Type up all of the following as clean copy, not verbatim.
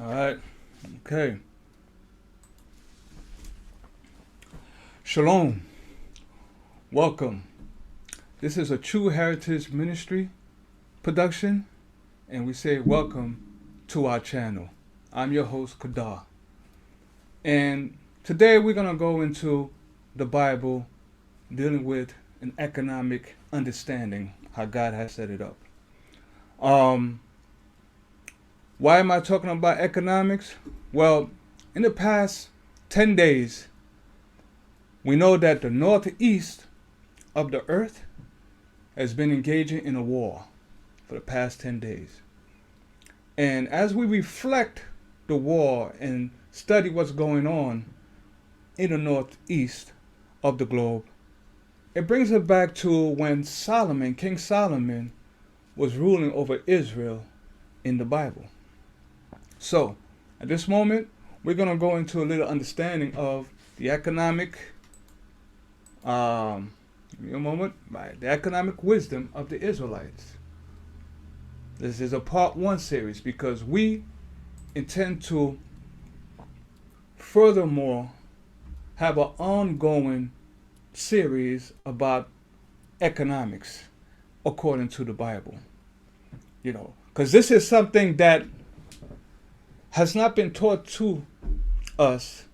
All right. Okay. Shalom. Welcome. This is a true Heritage Ministry production, and we say welcome to our channel. I'm your host, Kadar. And today we're going to go into the Bible dealing with an economic understanding, how God has set it up. Why am I talking about economics? Well, in the past 10 days, we know that the northeast of the earth has been engaging in a war for the past 10 days. And as we reflect the war and study what's going on in the northeast of the globe, it brings us back to when King Solomon, was ruling over Israel in the Bible. So, at this moment, we're going to go into a little understanding of the economic, the economic wisdom of the Israelites. This is a part 1 series because we intend to furthermore have an ongoing series about economics according to the Bible. Because this is something that has not been taught to us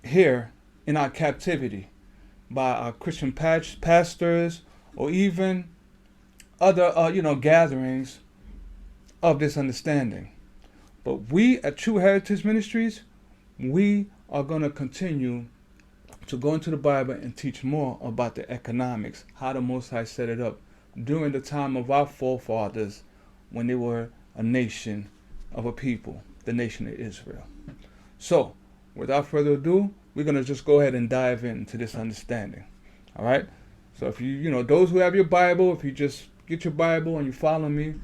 here in our captivity by our Christian pastors or even other gatherings of this understanding. But we at True Heritage Ministries, we are going to continue to go into the Bible and teach more about the economics, how the Most High set it up during the time of our forefathers when they were a nation of a people, the nation of Israel. So, without further ado, we're going to just go ahead and dive into this understanding. All right? So if those who have your Bible, if you just get your Bible and you follow me,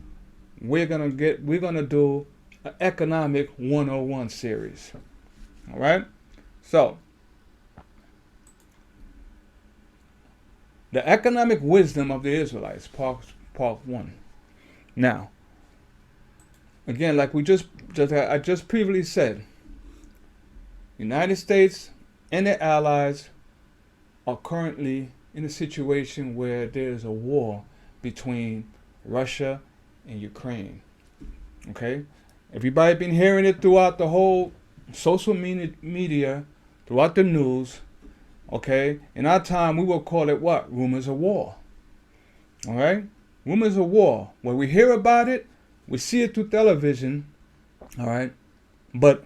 we're going to do an economic 101 series. All right? So, the economic wisdom of the Israelites, part 1. Now, again, like I just previously said, United States and their allies are currently in a situation where there is a war between Russia and Ukraine. Okay? Everybody been hearing it throughout the whole social media, throughout the news. Okay? In our time, we will call it what? Rumors of war. All right? Rumors of war. When we hear about it, we see it through television. All right? But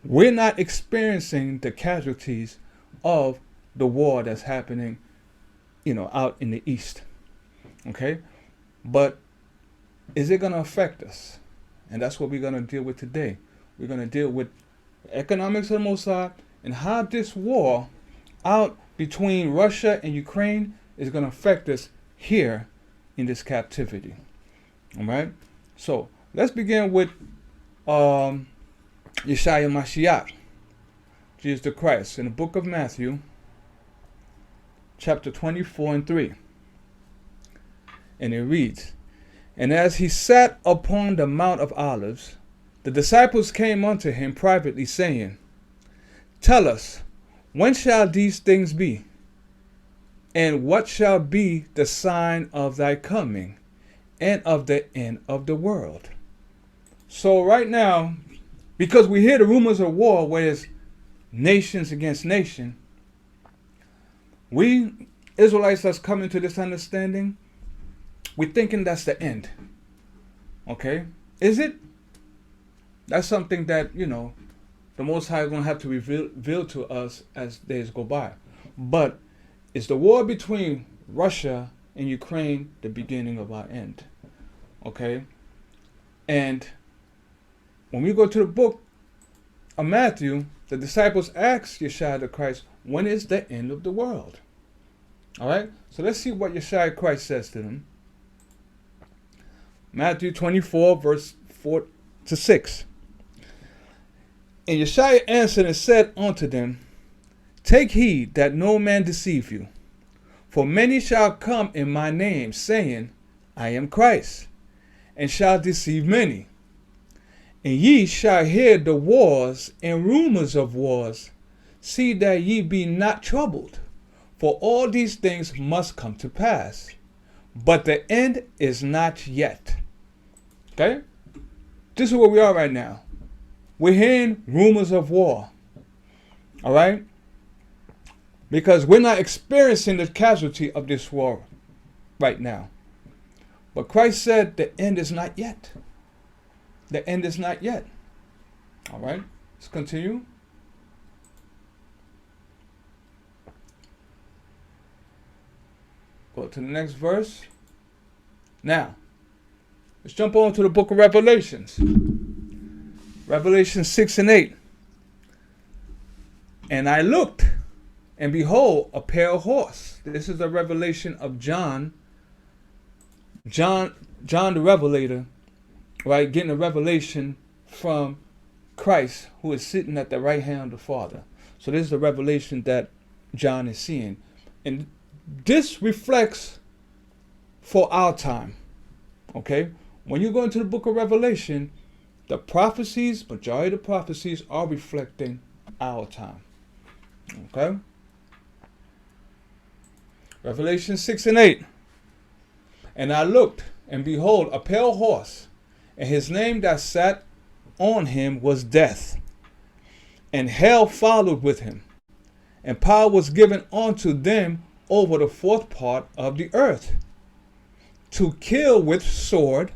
we're not experiencing the casualties of the war that's happening, out in the East. Okay? But is it going to affect us? And that's what we're going to deal with today. We're going to deal with economics of the Most High and how this war out between Russia and Ukraine is going to affect us here in this captivity. All right? So, let's begin with Yeshua Mashiach, Jesus the Christ, in the book of Matthew, chapter 24 and 3. And it reads, "And as he sat upon the Mount of Olives, the disciples came unto him privately, saying, Tell us, when shall these things be? And what shall be the sign of thy coming and of the end of the world?" So right now, because we hear the rumors of war where it's nations against nation, we Israelites that's coming to this understanding, we're thinking that's the end. Okay? Is it? That's something that, the Most High is going to have to reveal to us as days go by. But is the war between Russia and Ukraine the beginning of our end? Okay? And when we go to the book of Matthew, the disciples asked Yeshua the Christ, when is the end of the world? All right? So let's see what Yeshua Christ says to them. Matthew 24, verse 4 to 6. And Yeshua answered and said unto them, Take heed that no man deceive you. For many shall come in my name, saying, I am Christ, and shall deceive many. And ye shall hear the wars and rumors of wars. See that ye be not troubled, for all these things must come to pass. But the end is not yet. Okay? This is where we are right now. We're hearing rumors of war. All right? Because we're not experiencing the casualty of this war right now. But Christ said the end is not yet. The end is not yet. All right? Let's continue. Go to the next verse. Now, let's jump on to the book of Revelations. Revelation 6 and 8. And I looked, and behold, a pale horse. This is a revelation of John the Revelator, right? Getting a revelation from Christ, who is sitting at the right hand of the Father. So this is the revelation that John is seeing. And this reflects for our time. Okay? When you go into the book of Revelation, the prophecies, majority of the prophecies are reflecting our time. Okay? Revelation 6 and 8. And I looked, and behold, a pale horse, and his name that sat on him was Death. And hell followed with him. And power was given unto them over the fourth part of the earth, to kill with sword,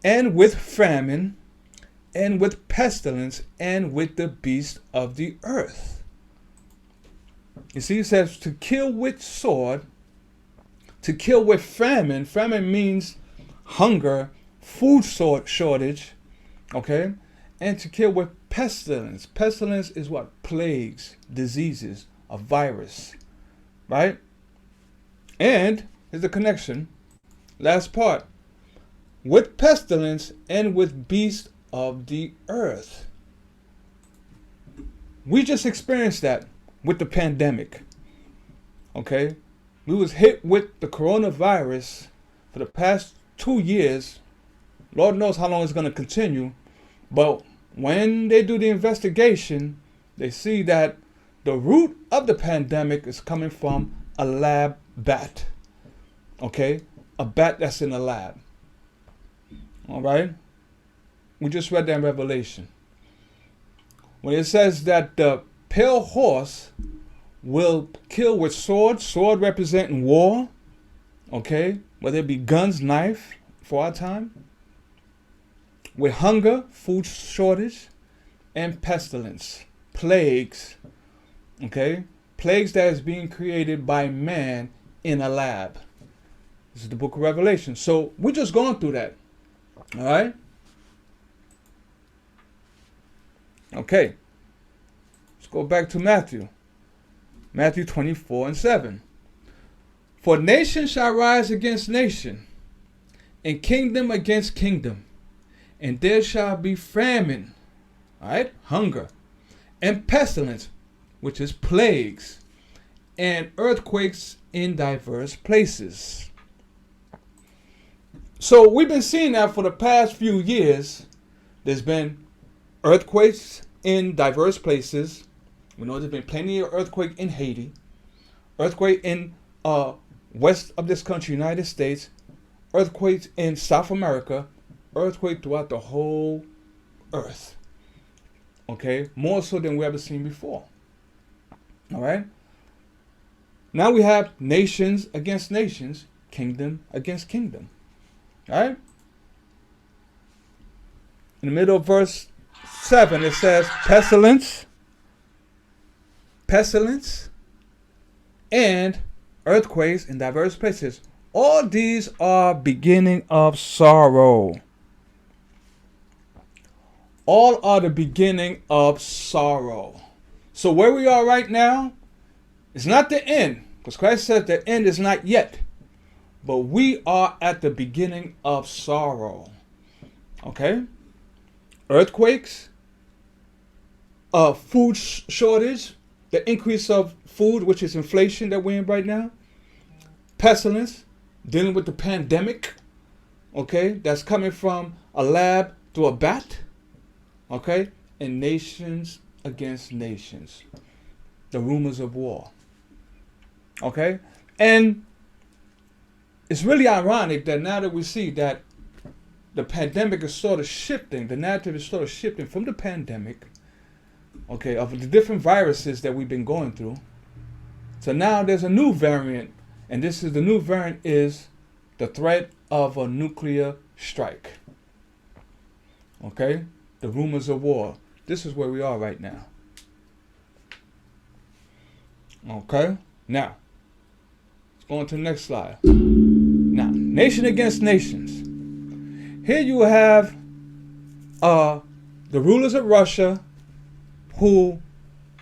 and with famine, and with pestilence, and with the beast of the earth. You see, it says to kill with sword, to kill with famine. Famine means hunger, food shortage, okay? And to kill with pestilence. Pestilence is what? Plagues, diseases, a virus, right? And here's the connection. Last part. With pestilence and with beasts of the earth. We just experienced that with the pandemic. Okay? We was hit with the coronavirus for the past 2 years. Lord knows how long it's going to continue. But when they do the investigation, they see that the root of the pandemic is coming from a lab bat. Okay? A bat that's in a lab. All right? We just read that in Revelation. When it says that the pale horse will kill with sword, sword representing war, okay? Whether it be guns, knife for our time, with hunger, food shortage, and pestilence, plagues, okay? Plagues that is being created by man in a lab. This is the book of Revelation. So we're just going through that. All right? Okay. Let's go back to Matthew. Matthew 24 and 7. For nation shall rise against nation, and kingdom against kingdom, and there shall be famine, all right, hunger, and pestilence, which is plagues, and earthquakes in diverse places. So we've been seeing that for the past few years. There's been earthquakes in diverse places. We know there's been plenty of earthquake in Haiti, earthquake in west of this country, United States, earthquakes in South America, earthquake throughout the whole earth. Okay, more so than we ever seen before. All right. Now we have nations against nations, kingdom against kingdom. All right. In the middle of verse 7, it says pestilence, and earthquakes in diverse places. All these are beginning of sorrow. All are the beginning of sorrow. So where we are right now is not the end, because Christ said the end is not yet. But we are at the beginning of sorrow. Okay? Earthquakes, food shortage, the increase of food, which is inflation that we're in right now. Pestilence, dealing with the pandemic, okay, that's coming from a lab through a bat, okay, and nations against nations. The rumors of war. Okay? And it's really ironic that now that we see that the pandemic is sort of shifting, the narrative is sort of shifting from the pandemic, okay, of the different viruses that we've been going through. So now there's a new variant, and the new variant is the threat of a nuclear strike. Okay? The rumors of war. This is where we are right now. Okay? Now, let's go on to the next slide. Now, nation against nations. Here you have the rulers of Russia who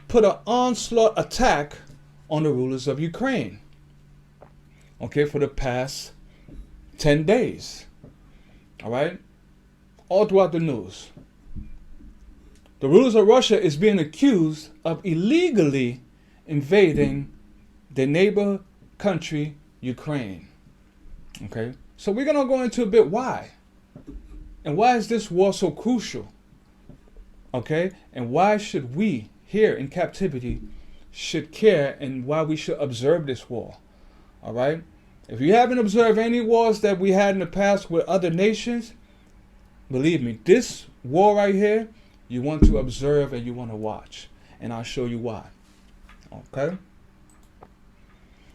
put an onslaught attack on the rulers of Ukraine. Okay, for the past 10 days. All right? All throughout the news. The rulers of Russia is being accused of illegally invading their neighbor country, Ukraine. Okay? So we're going to go into a bit why. And why is this war so crucial? Okay? And why should we, here in captivity, should care, and why we should observe this war? All right? If you haven't observed any wars that we had in the past with other nations, believe me, this war right here, you want to observe and you want to watch. And I'll show you why. Okay?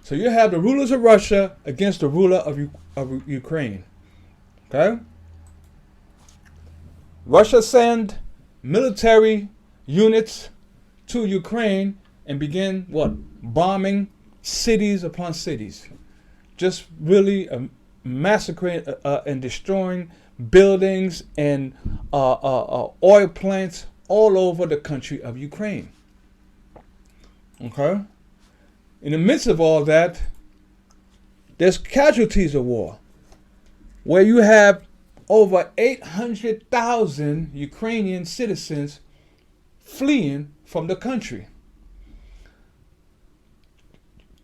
So you have the rulers of Russia against the ruler of Ukraine. Okay? Russia sent military units to Ukraine and begin what? Bombing cities upon cities. Just really massacring and destroying buildings and oil plants all over the country of Ukraine. Okay? In the midst of all that, there's casualties of war, where you have over 800,000 Ukrainian citizens fleeing from the country.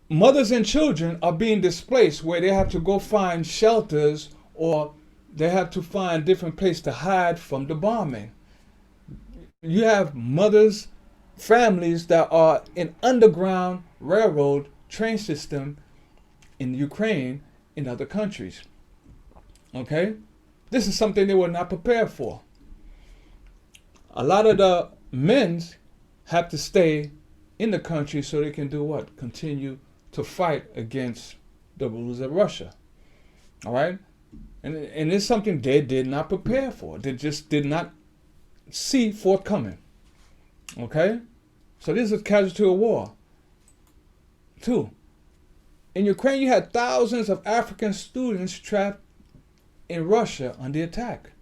Mothers and children are being displaced, where they have to go find shelters, or they have to find different places to hide from the bombing. You have mothers, families that are in underground railroad train system in Ukraine, in other countries. Okay? This is something they were not prepared for. A lot of the men have to stay in the country so they can do what? Continue to fight against the rulers of Russia. All right? And it's something they did not prepare for. They just did not see forthcoming. Okay? So this is a casualty of war. 2. In Ukraine, you had thousands of African students trapped in Russia under attack.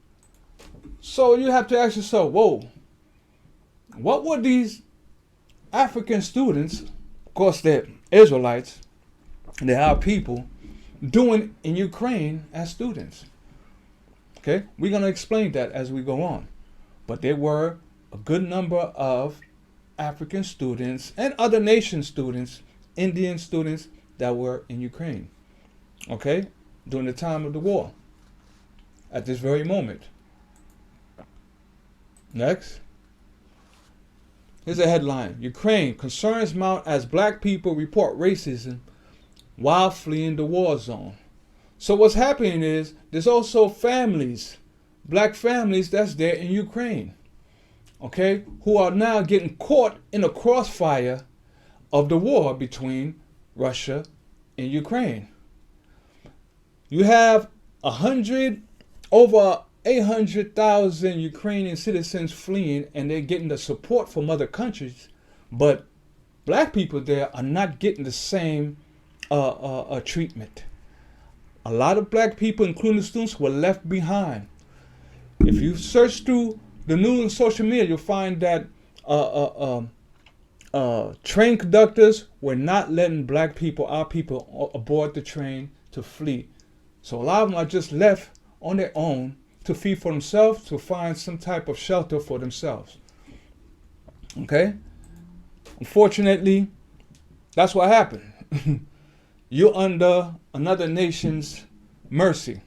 So you have to ask yourself, whoa, what were these African students, of course they're Israelites, they are people, doing in Ukraine as students? Okay, we're going to explain that as we go on. But there were a good number of African students and other nation students, Indian students, that were in Ukraine, okay, during the time of the war, at this very moment. Next. Here's a headline. Ukraine, concerns mount as black people report racism while fleeing the war zone. So what's happening is there's also families, black families that's there in Ukraine, okay, who are now getting caught in the crossfire of the war between Russia and Ukraine. You have over 800,000 Ukrainian citizens fleeing, and they're getting the support from other countries, but black people there are not getting the same treatment. A lot of black people, including students, were left behind. If you search through the news and social media, you'll find that train conductors were not letting black people, our people, aboard the train to flee. So a lot of them are just left on their own to feed for themselves, to find some type of shelter for themselves. Okay? Unfortunately, that's what happened. You're under another nation's mercy.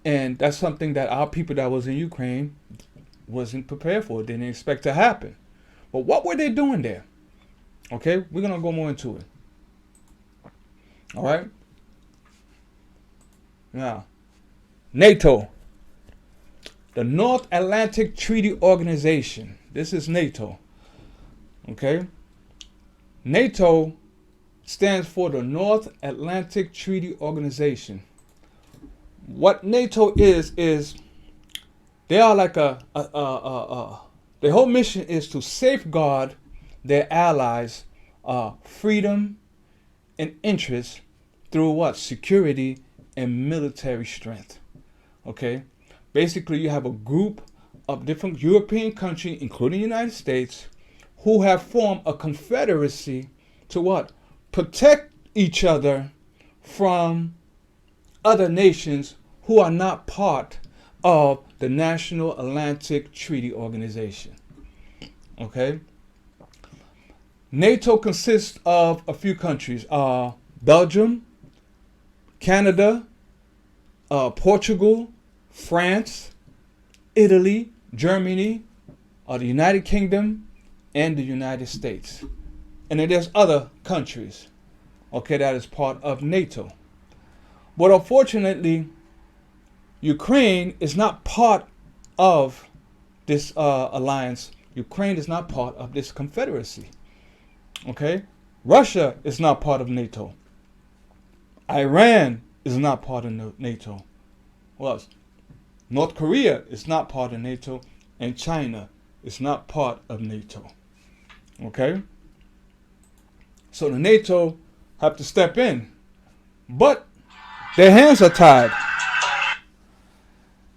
And that's something that our people that was in Ukraine wasn't prepared for, didn't expect to happen. But what were they doing there? Okay, we're going to go more into it. All right. Now, NATO, the North Atlantic Treaty Organization. This is NATO. Okay. NATO stands for the North Atlantic Treaty Organization. What NATO is they are like their whole mission is to safeguard their allies' freedom and interests through what? Security and military strength. Okay? Basically, you have a group of different European countries, including the United States, who have formed a confederacy to what? Protect each other from other nations who are not part of the National Atlantic Treaty Organization. Okay? NATO consists of a few countries, Belgium, Canada, Portugal, France, Italy, Germany, the United Kingdom, and the United States. And then there's other countries, okay, that is part of NATO. But unfortunately, Ukraine is not part of this alliance. Ukraine is not part of this confederacy. Okay? Russia is not part of NATO. Iran is not part of NATO. Well, North Korea is not part of NATO, and China is not part of NATO. Okay? So the NATO have to step in. But their hands are tied.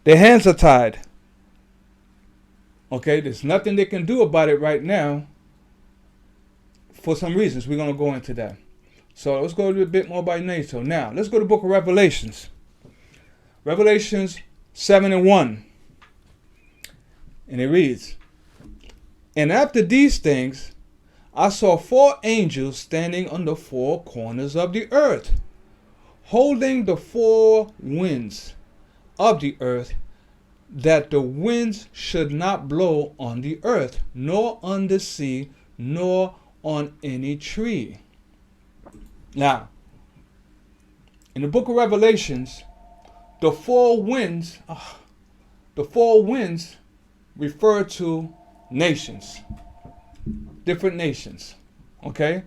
Their hands are tied. Okay, there's nothing they can do about it right now for some reasons. We're going to go into that. So let's go a little bit more by NATO. Now, let's go to the book of Revelations. Revelations 7:1. And it reads, "And after these things, I saw 4 angels standing on the 4 corners of the earth, holding the 4 winds of the earth, that the winds should not blow on the earth, nor on the sea, nor on any tree." Now, in the book of Revelations, the 4 winds refer to nations, different nations. Okay,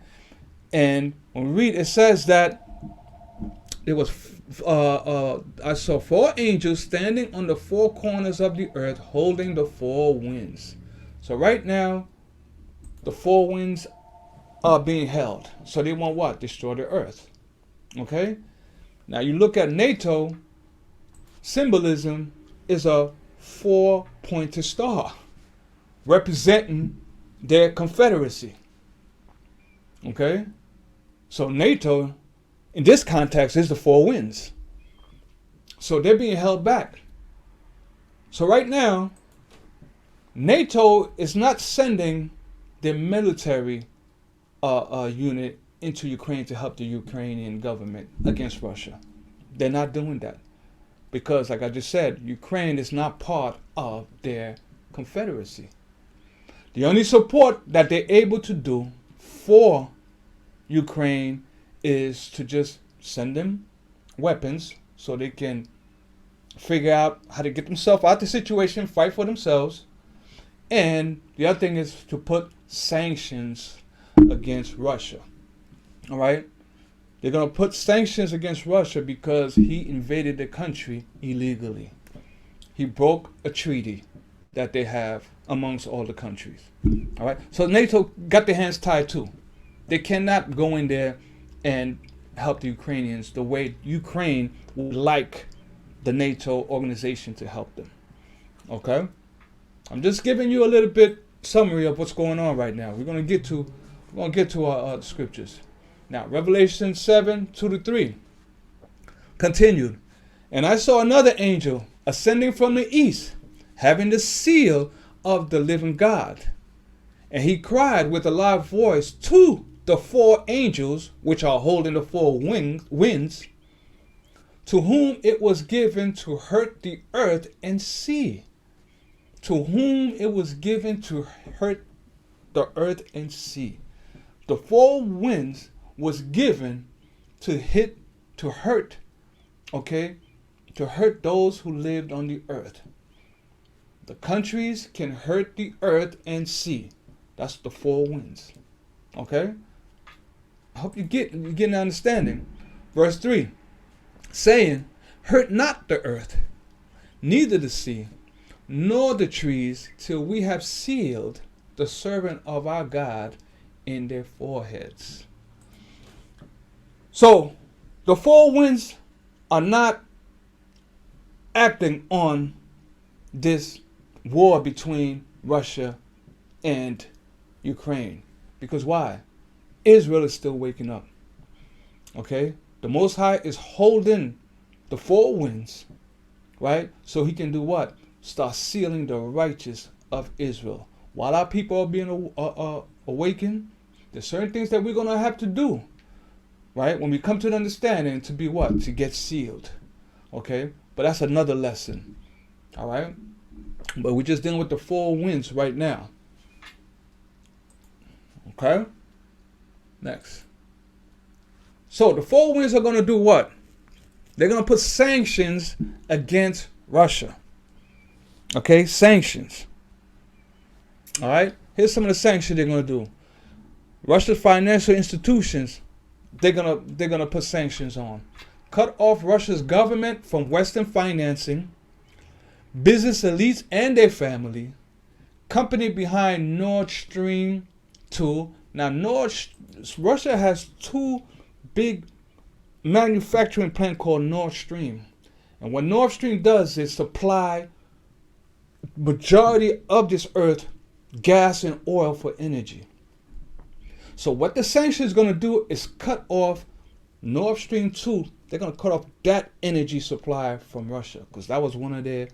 and when we read, it says that there was I saw 4 angels standing on the 4 corners of the earth, holding the 4 winds. So right now, the 4 winds are being held. So they want what? Destroy the earth. Okay? Now you look at NATO, symbolism is a 4-pointed star representing their confederacy. Okay? So NATO, in this context, is the 4 winds. So they're being held back. So right now, NATO is not sending their military unit into Ukraine to help the Ukrainian government against Russia. They're not doing that. Because, like I just said, Ukraine is not part of their confederacy. The only support that they're able to do for Ukraine is to just send them weapons so they can figure out how to get themselves out of the situation, fight for themselves. And the other thing is to put sanctions against Russia. All right? They're going to put sanctions against Russia because he invaded the country illegally. He broke a treaty that they have amongst all the countries. All right? So NATO got their hands tied too. They cannot go in there and help the Ukrainians the way Ukraine would like the NATO organization to help them. Okay? I'm just giving you a little bit summary of what's going on right now. We're going to get to our scriptures. Now, Revelation 7:2-3 continued. "And I saw another angel ascending from the east, having the seal of the living God. And he cried with a loud voice to the 4 angels which are holding the 4 winds, to whom it was given to hurt the earth and sea. To whom it was given to hurt the earth and sea. The four winds was given to hurt, okay, to hurt those who lived on the earth. The countries can hurt the earth and sea. That's the four winds. Okay? I hope you get an understanding. Verse 3, saying, hurt not the earth, neither the sea, nor the trees, till we have sealed the servant of our God in their foreheads. So, the four winds are not acting on this war between Russia and Ukraine. Because why? Israel is still waking up. Okay? The Most High is holding the four winds, right? So he can do what? Start sealing the righteous of Israel. While our people are being awakened, there's certain things that we're going to have to do, right? When we come to an understanding, to be what? To get sealed. Okay? But that's another lesson. All right? But we're just dealing with the four winds right now. Okay? Next. So the four winds are going to do what? They're going to put sanctions against Russia. Okay? Sanctions. All right? Here's some of the sanctions they're going to do. Russia's financial institutions, they're gonna put sanctions on. Cut off Russia's government from Western financing, business elites and their family, company behind Nord Stream 2. Now, Russia has two big manufacturing plants called Nord Stream. And what Nord Stream does is supply majority of this earth gas and oil for energy. So what the sanction is going to do is cut off Nord Stream 2. They're going to cut off that energy supply from Russia, because that was one of their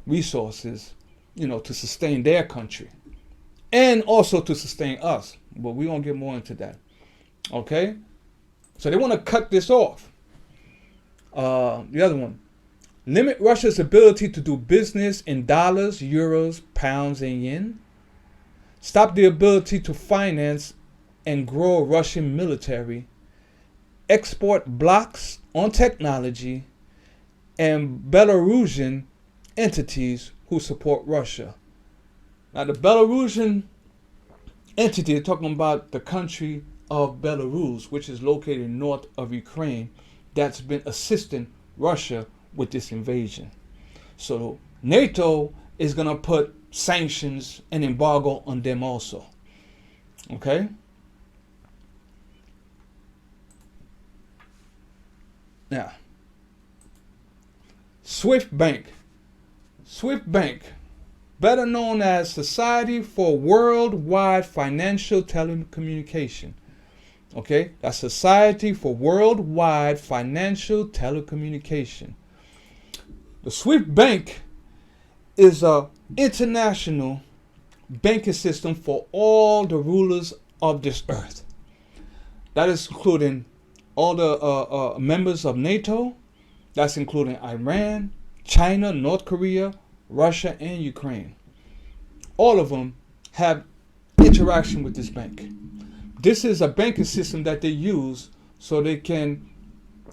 resources, to sustain their country and also to sustain us. But we won't get more into that. Okay? So they want to cut this off. The other one. Limit Russia's ability to do business in dollars, euros, pounds, and yen. Stop the ability to finance and grow Russian military. Export blocks on technology and Belarusian entities who support Russia. Now, the Belarusian entity, they're talking about the country of Belarus, which is located north of Ukraine, that's been assisting Russia with this invasion. So NATO is going to put sanctions and embargo on them also. Okay? Now, Swift Bank, better known as Society for Worldwide Financial Telecommunication. Okay? That's Society for Worldwide Financial Telecommunication. The Swift Bank is a international banking system for all the rulers of this earth. That is including all the members of NATO. That's including Iran, China, North Korea, Russia, and Ukraine. All of them have interaction with this bank. This is a banking system that they use so they can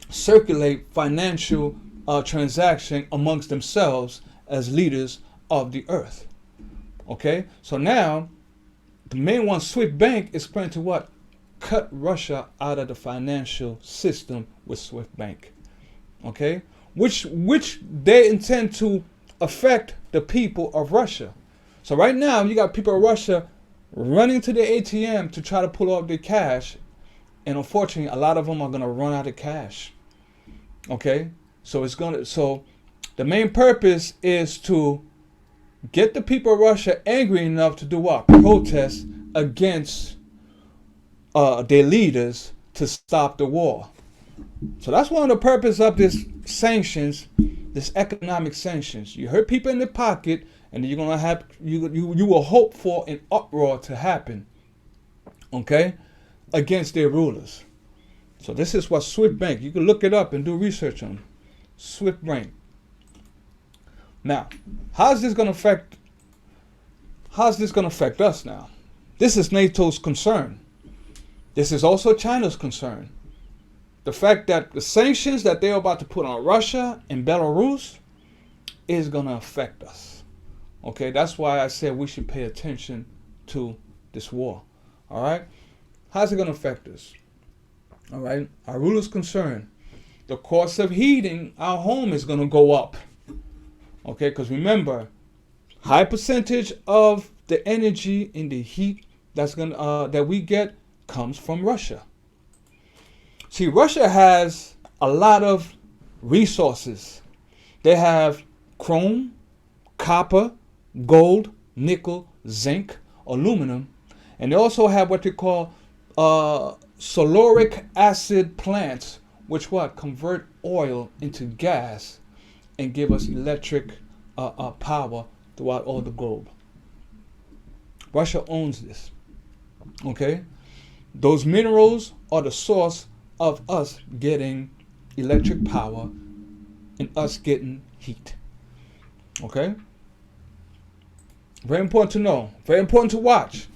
circulate financial transaction amongst themselves as leaders of the earth. Okay? So now, the main one, Swift Bank, is trying to what? Cut Russia out of the financial system with Swift Bank. Okay? Which they intend to affect the people of Russia. So right now, you got people of Russia running to the ATM to try to pull out their cash. And unfortunately, a lot of them are going to run out of cash. Okay? So the main purpose is to get the people of Russia angry enough to do what? Protest against their leaders to stop the war. So that's one of the purpose of this sanctions, this economic sanctions. You hurt people in the pocket, and then you're gonna have you will hope for an uproar to happen, okay, against their rulers. So this is what Swift Bank. You can look it up and do research on Swift Bank. Now, how's this going to affect us now? This is NATO's concern. This is also China's concern. The fact that the sanctions that they're about to put on Russia and Belarus is going to affect us. Okay, that's why I said we should pay attention to this war. All right, how's it going to affect us? All right, our ruler's concerned. The cost of heating our home is going to go up. Okay, because remember, high percentage of the energy in the heat that we get comes from Russia. See, Russia has a lot of resources. They have chrome, copper, gold, nickel, zinc, aluminum, and they also have what they call sulfuric acid plants, which convert oil into gas and give us electric power throughout all the globe. Russia owns this. Okay, those minerals are the source of us getting electric power and us getting heat. Okay, very important to know, very important to watch.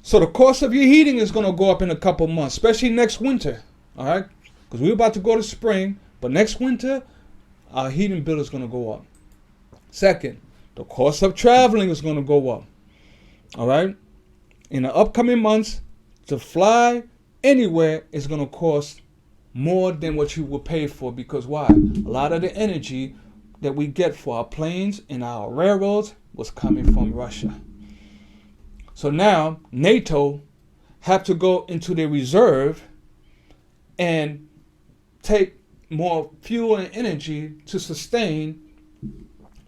So the cost of your heating is going to go up in a couple months, especially next winter. All right, because we're about to go to spring, but next winter our heating bill is going to go up. Second, the cost of traveling is going to go up. All right, in the upcoming months, to fly anywhere is going to cost more than what you would pay for, because why? A lot of the energy that we get for our planes and our railroads was coming from Russia. So now NATO have to go into their reserve and take more fuel and energy to sustain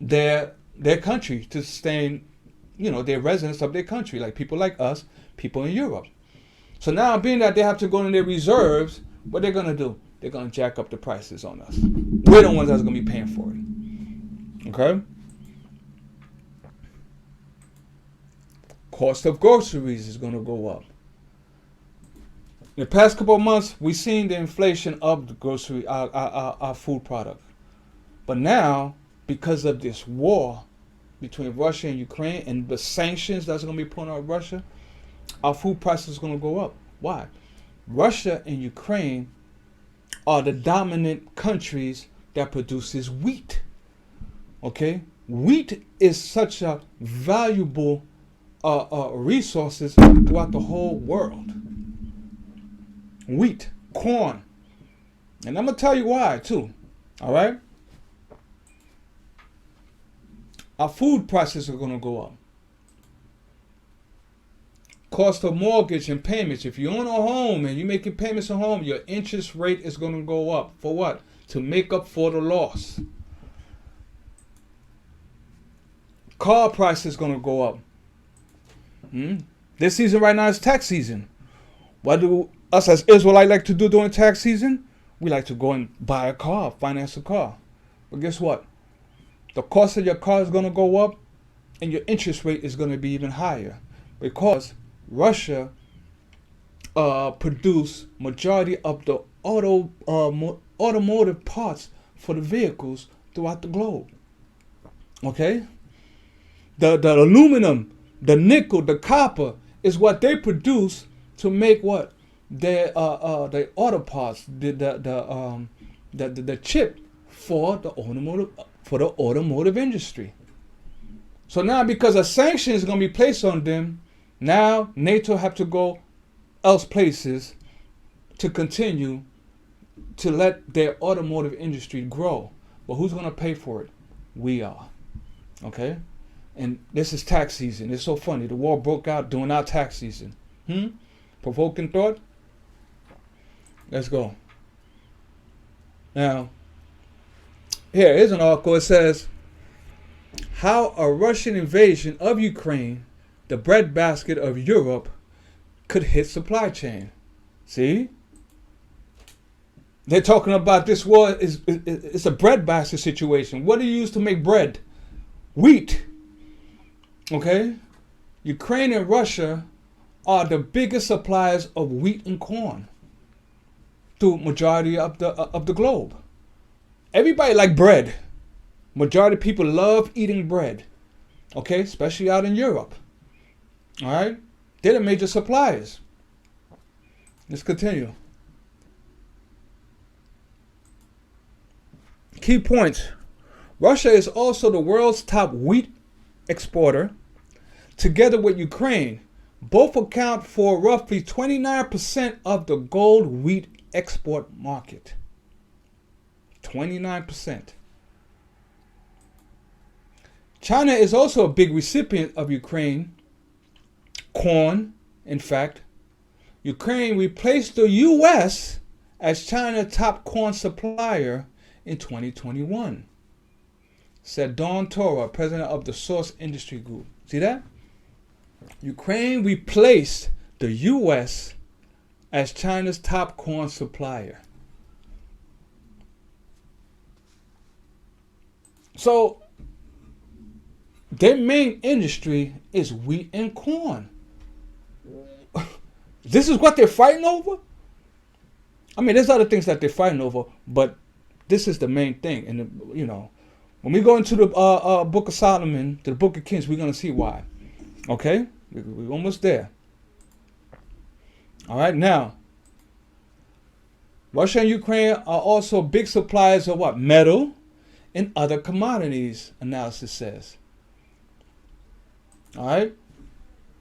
their country, to sustain their residents of their country, like people like us, people in Europe. So now, being that they have to go in their reserves, what they're going to do? They're going to jack up the prices on us. We're the ones that's going to be paying for it. Okay? Cost of groceries is going to go up. In the past couple of months, we've seen the inflation of the grocery, our food product. But now, because of this war between Russia and Ukraine and the sanctions that's going to be put on Russia, our food prices are going to go up. Why? Russia and Ukraine are the dominant countries that produces wheat. Okay? Wheat is such a valuable resources throughout the whole world. Wheat, corn. And I'm going to tell you why, too. All right? Our food prices are going to go up. Cost of mortgage and payments. If you own a home and you're making payments on home, your interest rate is going to go up. For what? To make up for the loss. Car price is going to go up. This season right now is tax season. What do us as Israelites like to do during tax season? We like to go and buy a car, finance a car. But guess what? The cost of your car is going to go up and your interest rate is going to be even higher, because Russia produce majority of the automotive parts for the vehicles throughout the globe. Okay? The aluminum, the nickel, the copper is what they produce to make what? Their auto parts, the chip for the automotive industry. So now, because a sanction is going to be placed on them, now NATO have to go else places to continue to let their automotive industry grow. But who's going to pay for it? We are. Okay? And this is tax season. It's so funny. The war broke out during our tax season. Provoking thought? Let's go. Now, here's an article. It says, how a Russian invasion of Ukraine, the breadbasket of Europe, could hit supply chain. See? They're talking about this war it's a breadbasket situation. What do you use to make bread? Wheat. Okay? Ukraine and Russia are the biggest suppliers of wheat and corn. through majority of the globe. Everybody like bread. Majority of people love eating bread. Okay, especially out in Europe. All right, they're the major suppliers. Let's continue. Key points. Russia is also the world's top wheat exporter, together with Ukraine. Both account for roughly 29% of the gold wheat export market. 29%. China is also a big recipient of Ukraine corn. In fact, Ukraine replaced the U.S. as China's top corn supplier in 2021, said Don Torah, president of the Source Industry Group. See that? Ukraine replaced the U.S. as China's top corn supplier. So, their main industry is wheat and corn. This is what they're fighting over? I mean, there's other things that they're fighting over, but this is the main thing. And, you know, when we go into the Book of Solomon, to the Book of Kings, we're going to see why. Okay? We're almost there. All right, now, Russia and Ukraine are also big suppliers of what? Metal and other commodities, analysis says. All right?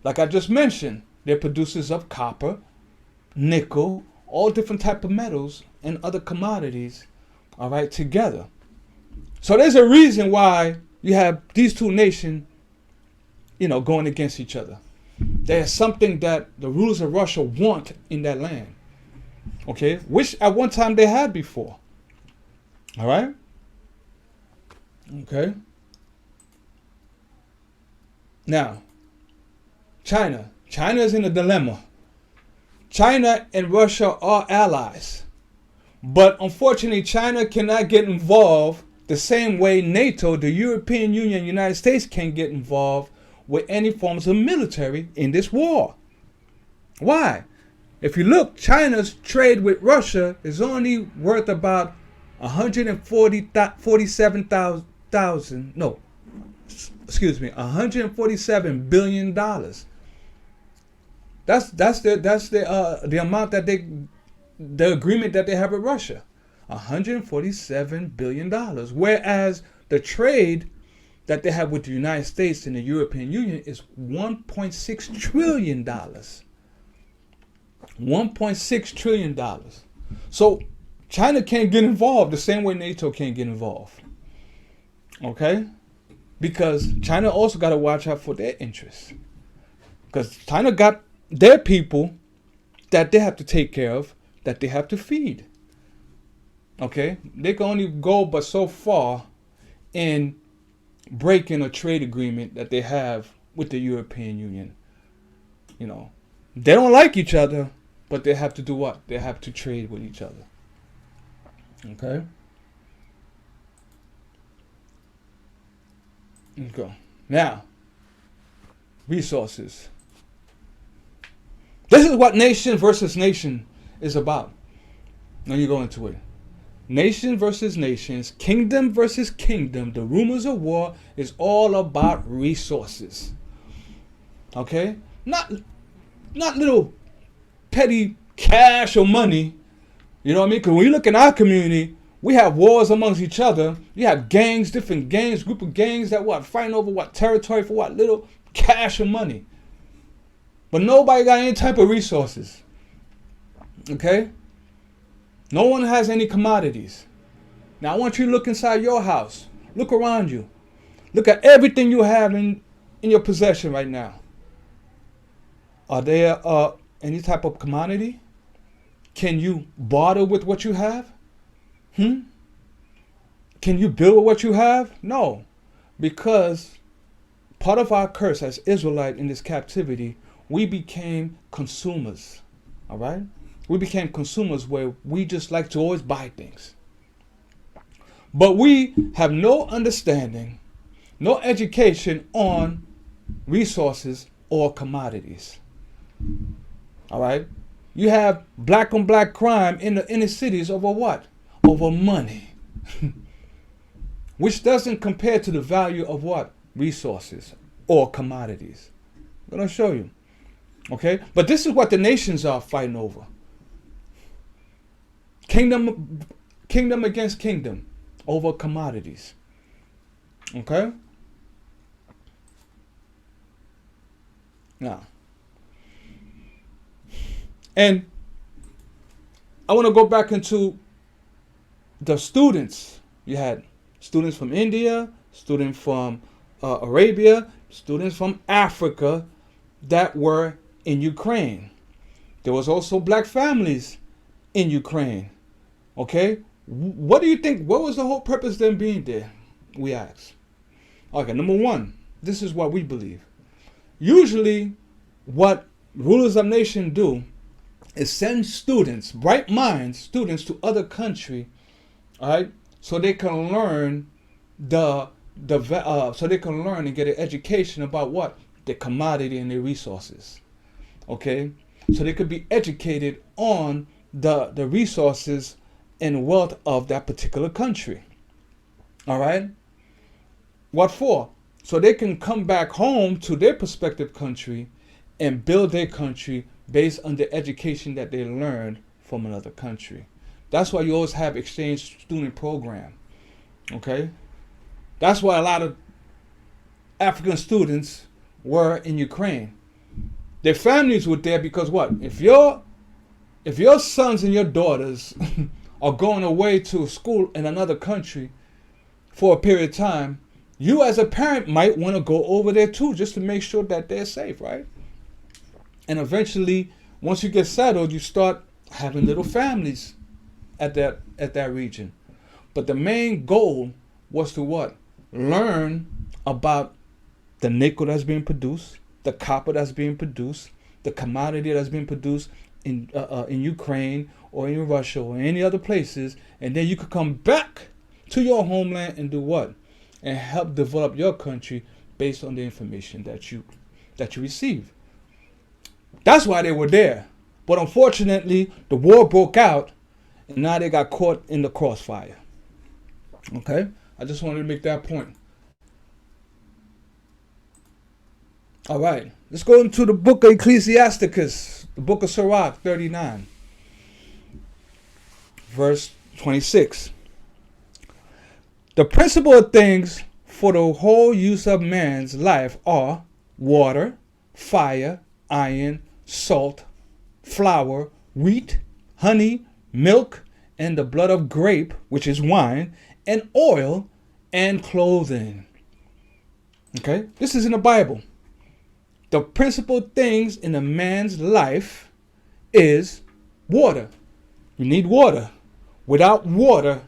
Like I just mentioned, they're producers of copper, nickel, all different type of metals and other commodities, all right, together. So there's a reason why you have these two nations, you know, going against each other. There's something that the rulers of Russia want in that land, okay, which at one time they had before. All right? Okay. Now, China. China is in a dilemma. China and Russia are allies. But unfortunately, China cannot get involved the same way NATO, the European Union, United States can get involved with any forms of military in this war. Why? If you look, China's trade with Russia is only worth about 147 billion dollars. That's the amount that the agreement that they have with Russia, $147 billion. Whereas the trade that they have with the United States and the European Union is $1.6 trillion. $1.6 trillion. So China can't get involved the same way NATO can't get involved. Okay? Because China also got to watch out for their interests. Because China got their people that they have to take care of, that they have to feed. Okay? They can only go but so far in breaking a trade agreement that they have with the European Union. You know, they don't like each other, but they have to do what? They have to trade with each other. Okay? Let's go. Now, resources. This is what nation versus nation is about. Now you go into it. Nation versus nations, kingdom versus kingdom. The rumors of war is all about resources. Okay? Not little petty cash or money. You know what I mean? Because when you look in our community, we have wars amongst each other. You have gangs, different gangs, group of gangs that what? Fighting over what? Territory for what? Little cash or money. But nobody got any type of resources. Okay? No one has any commodities. Now I want you to look inside your house. Look around you. Look at everything you have in your possession right now. Are there any type of commodity? Can you barter with what you have? Can you build with what you have? No. Because part of our curse as Israelites in this captivity, we became consumers. All right? We became consumers where we just like to always buy things. But we have no understanding, no education on resources or commodities. All right? You have black on black crime in the inner cities over what? Over money. Which doesn't compare to the value of what? Resources or commodities. I'm going to show you. Okay? But this is what the nations are fighting over. Kingdom against kingdom over commodities. Okay? Now, and I want to go back into the students. You had students from India, students from Arabia, students from Africa that were in Ukraine. There was also black families in Ukraine. Okay? What do you think? What was the whole purpose of them being there? We ask. Okay, number one, this is what we believe. Usually, what rulers of nation do is send students, bright minds, students to other country, all right, so they can learn so they can learn and get an education about what? The commodity and the resources. Okay? So they could be educated on the resources and wealth of that particular country. All right? What for? So they can come back home to their prospective country and build their country based on the education that they learned from another country. That's why you always have exchange student program. Okay? That's why a lot of African students were in Ukraine. Their families were there because what? If your sons and your daughters are going away to school in another country for a period of time, you as a parent might want to go over there too, just to make sure that they're safe, right? And eventually, once you get settled, you start having little families at that region. But the main goal was to what? Learn about the nickel that's being produced, the copper that's being produced, the commodity that's being produced in Ukraine or in Russia or any other places, and then you could come back to your homeland and do what? And help develop your country based on the information that you receive. That's why they were there. But unfortunately, the war broke out, and now they got caught in the crossfire. Okay? I just wanted to make that point. All right. Let's go into the book of Ecclesiasticus, the book of Sirach 39, verse 26. The principal of things for the whole use of man's life are water, fire, iron, salt, flour, wheat, honey, milk, and the blood of grape, which is wine, and oil, and clothing. Okay? This is in the Bible. The principal things in a man's life is water. You need water. Without water,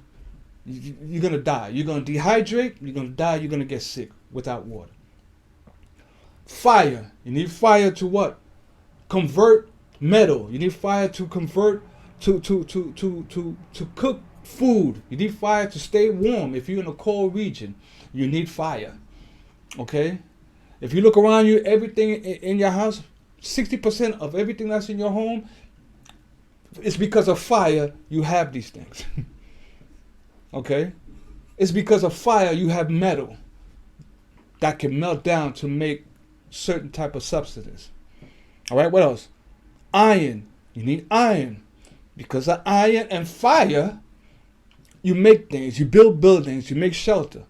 you're going to die. You're going to dehydrate. You're going to die. You're going to get sick without water. Fire. You need fire to what? Convert metal. You need fire to convert to cook food. You need fire to stay warm. If you're in a cold region, you need fire. Okay? If you look around you, everything in your house, 60% of everything that's in your home, it's because of fire you have these things. Okay? It's because of fire you have metal that can melt down to make certain type of substance. All right, what else? Iron. You need iron. Because of iron and fire, you make things. You build buildings. You make shelter.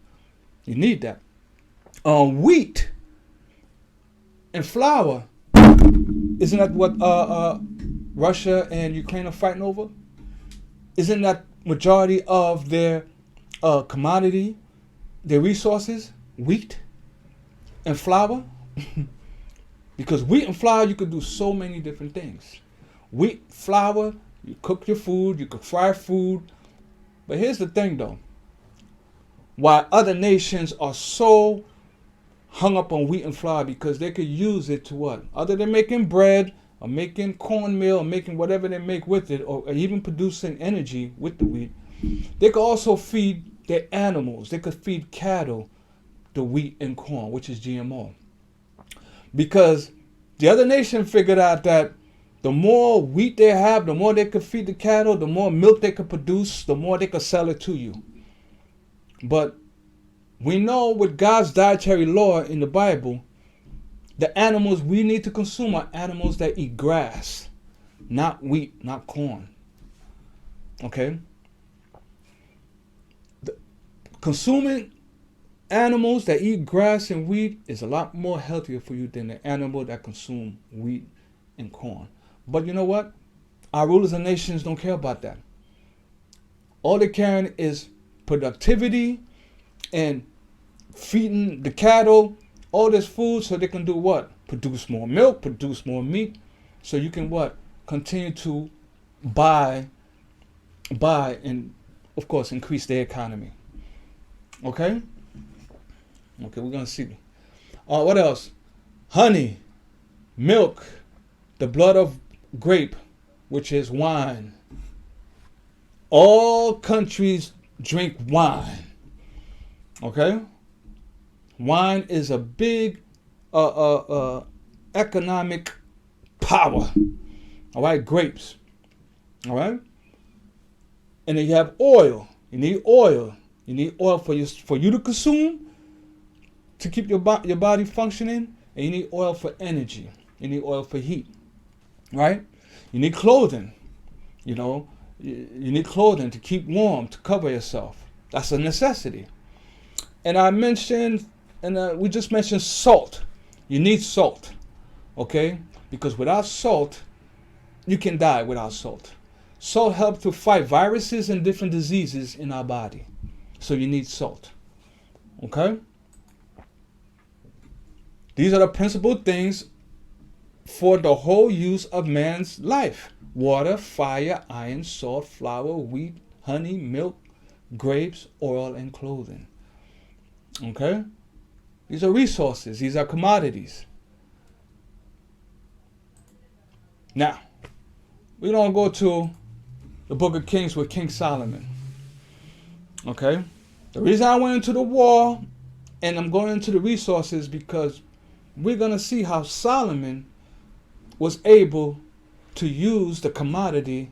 You need that. Wheat and flour. Isn't that what Russia and Ukraine are fighting over? Isn't that majority of their commodity, their resources, wheat and flour? Because wheat and flour, you could do so many different things. Wheat, flour, you cook your food, you could fry food. But here's the thing though. Why other nations are so hung up on wheat and flour, because they could use it to what? Other than making bread or making cornmeal or making whatever they make with it, or even producing energy with the wheat, they could also feed their animals. They could feed cattle the wheat and corn, which is GMO. Because the other nation figured out that The more wheat they have, the more they could feed the cattle, the more milk they could produce, the more they could sell it to you. But we know with God's dietary law in the Bible, the animals we need to consume are animals that eat grass, not wheat, not corn. Okay? Consuming animals that eat grass and wheat is a lot more healthier for you than the animal that consume wheat and corn. But you know what? Our rulers and nations don't care about that. All they're caring is productivity and feeding the cattle all this food so they can do what? Produce more milk, produce more meat, so you can what? Continue to buy and of course increase their economy. Okay? Okay, we're gonna see. What else? Honey, milk, the blood of grape, which is wine. All countries drink wine. Okay? Wine is a big economic power. All right, grapes. All right? And then you have oil. You need oil. You need oil for you to consume, to keep your body functioning, and you need oil for energy. You need oil for heat. Right? You need clothing. You know, you need clothing to keep warm, to cover yourself. That's a necessity. And I mentioned, we just mentioned salt. You need salt, okay? Because without salt, you can die without salt. Salt helps to fight viruses and different diseases in our body. So you need salt, okay? These are the principal things for the whole use of man's life. Water, fire, iron, salt, flour, wheat, honey, milk, grapes, oil, and clothing. Okay? These are resources. These are commodities. Now, we're going to go to the book of Kings with King Solomon. Okay? The reason I went into the war and I'm going into the resources because we're going to see how Solomon was able to use the commodity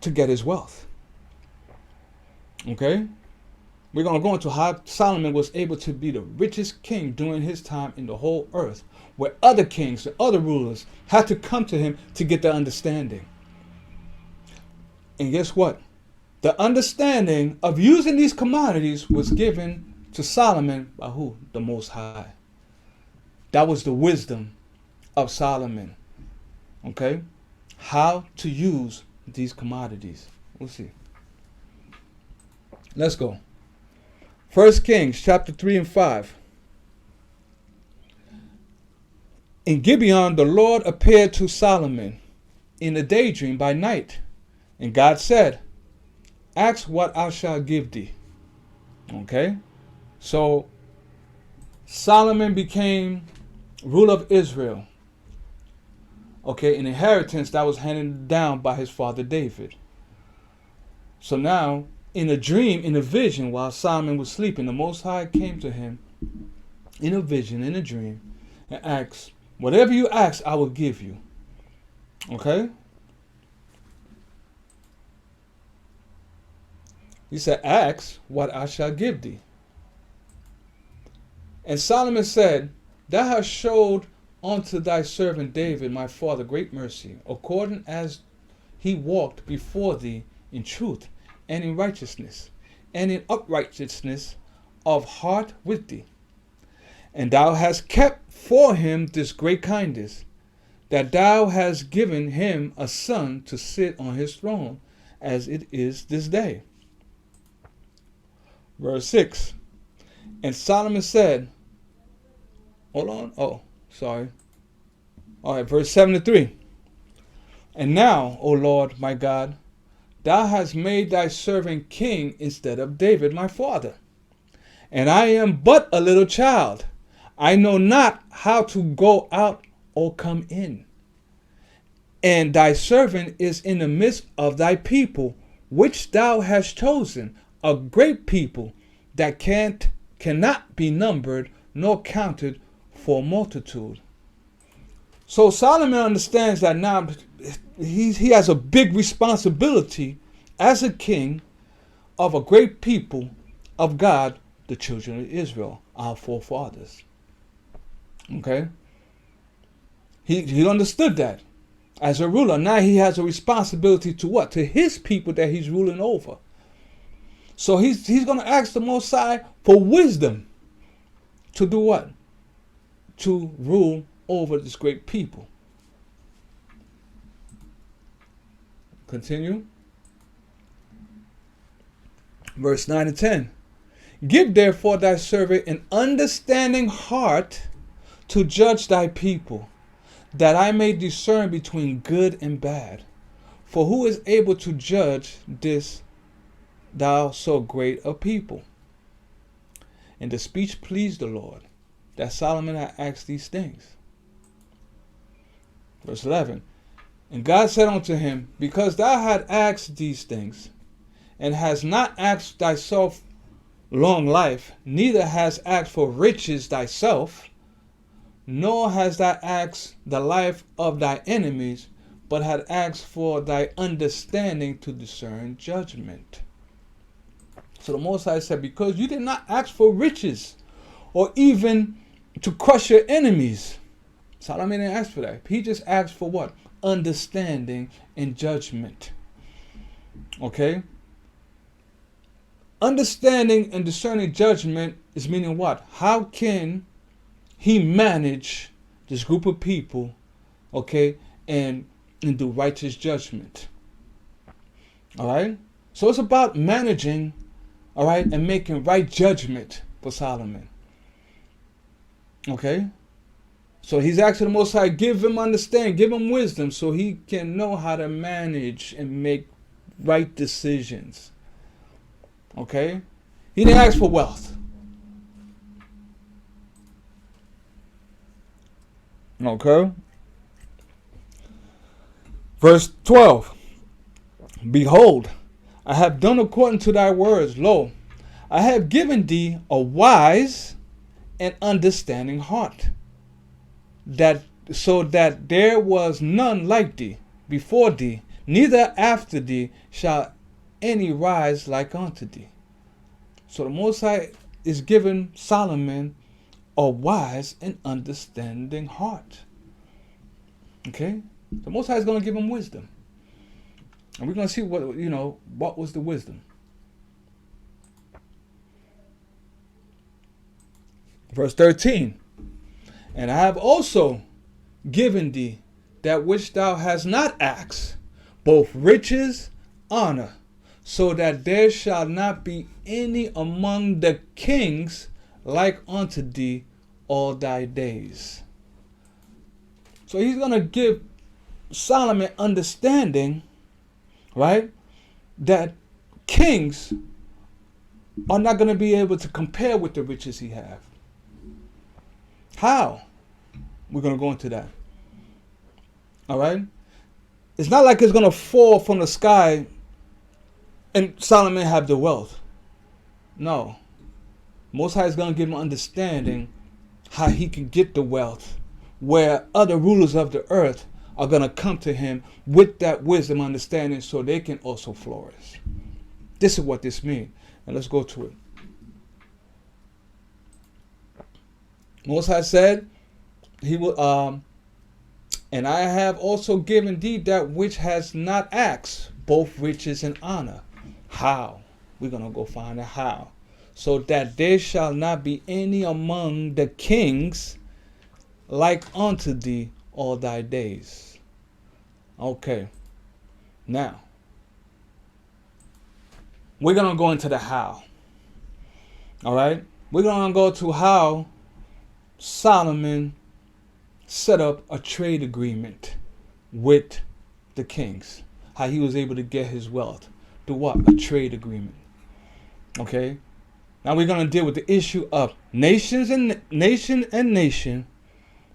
to get his wealth. Okay? We're going to go into how Solomon was able to be the richest king during his time in the whole earth, where other kings and other rulers had to come to him to get the understanding. And guess what? The understanding of using these commodities was given to Solomon by who? The Most High. That was the wisdom of Solomon. Okay? How to use these commodities. We'll see. Let's go. 1 Kings chapter 3 and 5. In Gibeon, the Lord appeared to Solomon in a daydream by night. And God said, ask what I shall give thee. Okay? So, Solomon became ruler of Israel. Okay, an inheritance that was handed down by his father David. So now, in a dream, in a vision, while Solomon was sleeping, the Most High came to him in a vision, in a dream, and asked, whatever you ask, I will give you. Okay? He said, ask what I shall give thee. And Solomon said, thou hast showed unto thy servant David, my father, great mercy, according as he walked before thee in truth and in righteousness, and in uprightness of heart with thee. And thou hast kept for him this great kindness, that thou hast given him a son to sit on his throne, as it is this day. Verse 6. And Solomon said, hold on, sorry. All right, verse 7 to 3. And now, O Lord my God, thou hast made thy servant king instead of David my father. And I am but a little child. I know not how to go out or come in. And thy servant is in the midst of thy people, which thou hast chosen, a great people that cannot be numbered nor counted for multitude. So Solomon understands that now he has a big responsibility as a king of a great people of God, the children of Israel, our forefathers. Okay? He understood that as a ruler. Now he has a responsibility to what? To his people that he's ruling over. So he's going to ask the Most High for wisdom to do what? To rule over this great people. Continue. Verse 9 and 10. Give therefore thy servant an understanding heart to judge thy people, that I may discern between good and bad. For who is able to judge this thou so great a people? And the speech pleased the Lord, that Solomon had asked these things. Verse 11. And God said unto him, because thou hast asked these things, and hast not asked thyself long life, neither hast asked for riches thyself, nor hast thou asked the life of thy enemies, but had asked for thy understanding to discern judgment. So the Most High said, because you did not ask for riches, or even to crush your enemies. Solomon didn't ask for that. He just asked for what? Understanding and judgment. Okay? Understanding and discerning judgment is meaning what? How can he manage this group of people, okay, and do righteous judgment? All right? So it's about managing, all right, and making right judgment for Solomon. Okay? So he's asking the Most High, give him understanding, give him wisdom so he can know how to manage and make right decisions. Okay? He didn't ask for wealth. Okay? Verse 12. Behold, I have done according to thy words. Lo, I have given thee a wise and understanding heart, that so that there was none like thee before thee, neither after thee shall any rise like unto thee. So the Most High is giving Solomon a wise and understanding heart. Okay? The Most High is going to give him wisdom. And we're going to see what was the wisdom. Verse 13. And I have also given thee that which thou hast not asked, both riches, honor, so that there shall not be any among the kings like unto thee all thy days. So he's going to give Solomon understanding, right, that kings are not going to be able to compare with the riches he has. How? We're going to go into that. All right? It's not like it's going to fall from the sky and Solomon have the wealth. No. Most High is going to give him understanding how he can get the wealth, where other rulers of the earth are going to come to him with that wisdom understanding so they can also flourish. This is what this means. And let's go to it. Most High said, he will, and I have also given thee that which has not asked, both riches and honor. How? We're going to go find out how. So that there shall not be any among the kings like unto thee all thy days. Okay. Now, we're going to go into the how. All right? We're going to go to how Solomon set up a trade agreement with the kings. How he was able to get his wealth. To what? A trade agreement. Okay? Now we're going to deal with the issue of nations and nation.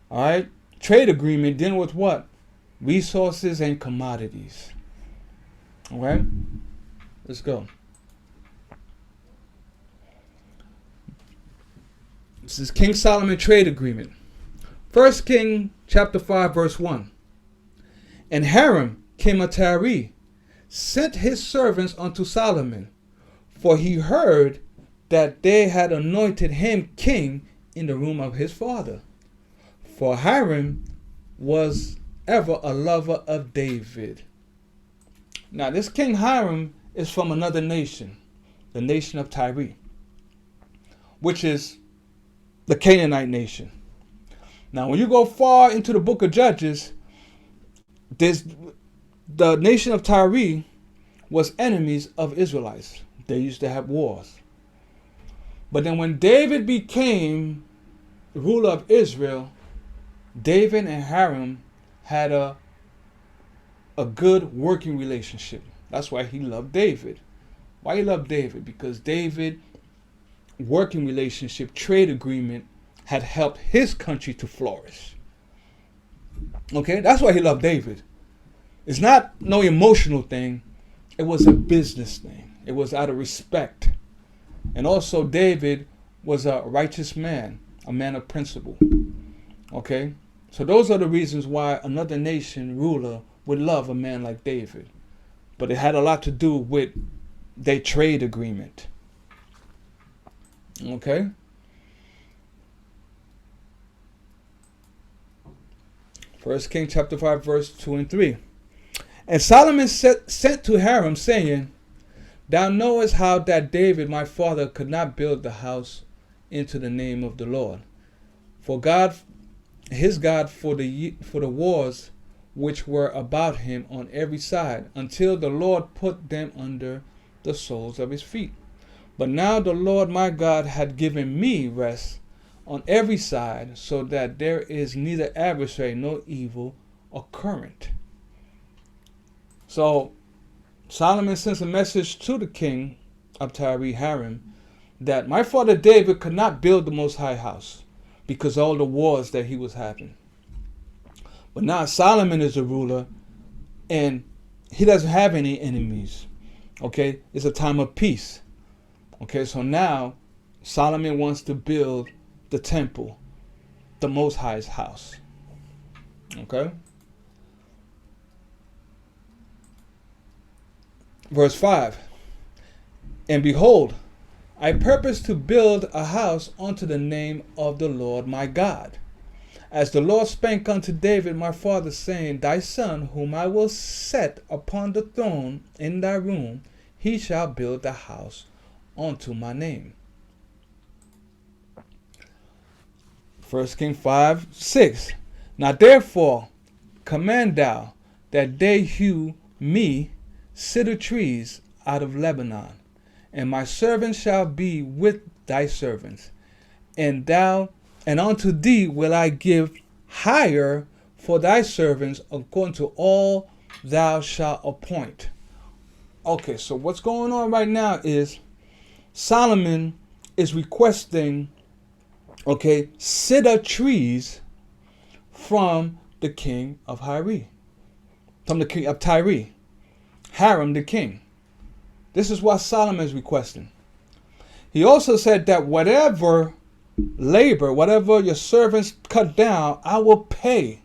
All right? Trade agreement dealing with what? Resources and commodities. All right? Let's go. This is King Solomon trade agreement. 1 King chapter 5 verse 1. And Hiram, king of Tyre, sent his servants unto Solomon, for he heard that they had anointed him king in the room of his father. For Hiram was ever a lover of David. Now this King Hiram is from another nation, the nation of Tyre, which is the Canaanite nation. Now when you go far into the book of Judges, the nation of Tyre was enemies of Israelites. They used to have wars. But then when David became ruler of Israel, David and Hiram had a good working relationship. That's why he loved David. Why he loved David? Because David working relationship, trade agreement had helped his country to flourish. Okay, that's why he loved David. It's not no emotional thing. It was a business thing. It was out of respect. And also David was a righteous man, a man of principle. Okay, so those are the reasons why another nation ruler would love a man like David. But it had a lot to do with their trade agreement. Okay. First King chapter 5 verse 2 and 3. And Solomon sent to Hiram, saying, Thou knowest how that David my father could not build the house into the name of the Lord, for God, his God, for the wars which were about him on every side, until the Lord put them under the soles of his feet. But now the Lord my God had given me rest on every side, so that there is neither adversary nor evil occurring. So Solomon sends a message to the king of Tyre, Hiram, that my father David could not build the Most High house because of all the wars that he was having. But now Solomon is a ruler and he doesn't have any enemies. Okay, it's a time of peace. Okay, so now Solomon wants to build the temple, the Most High's house. Okay. Verse 5. And behold, I purpose to build a house unto the name of the Lord my God. As the Lord spake unto David my father, saying, Thy son, whom I will set upon the throne in thy room, he shall build the house unto my name. 1 King 5, 6. Now therefore command thou that they hew me cedar trees out of Lebanon, and my servants shall be with thy servants, and unto thee will I give hire for thy servants according to all thou shalt appoint. Okay, so what's going on right now is Solomon is requesting, cedar trees from the king of Tyre, from the king of Tyre, Hiram the king. This is what Solomon is requesting. He also said that whatever labor, whatever your servants cut down, I will pay.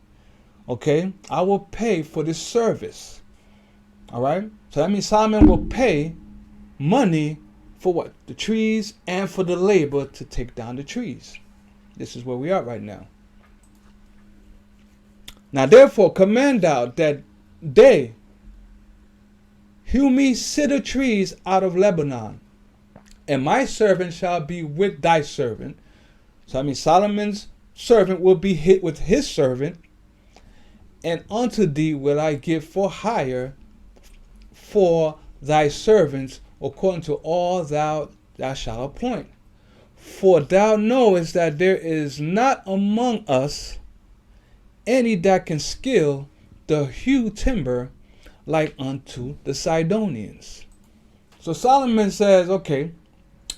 Okay, I will pay for this service. All right, so that means Solomon will pay money for what? The trees and for the labor to take down the trees. This is where we are right now. Now therefore command thou that they hew me cedar trees out of Lebanon, and my servant shall be with thy servant. So I mean Solomon's servant will be hit with his servant, and unto thee will I give for hire for thy servants according to all thou shalt appoint. For thou knowest that there is not among us any that can skill the hew timber like unto the Sidonians. So Solomon says, okay,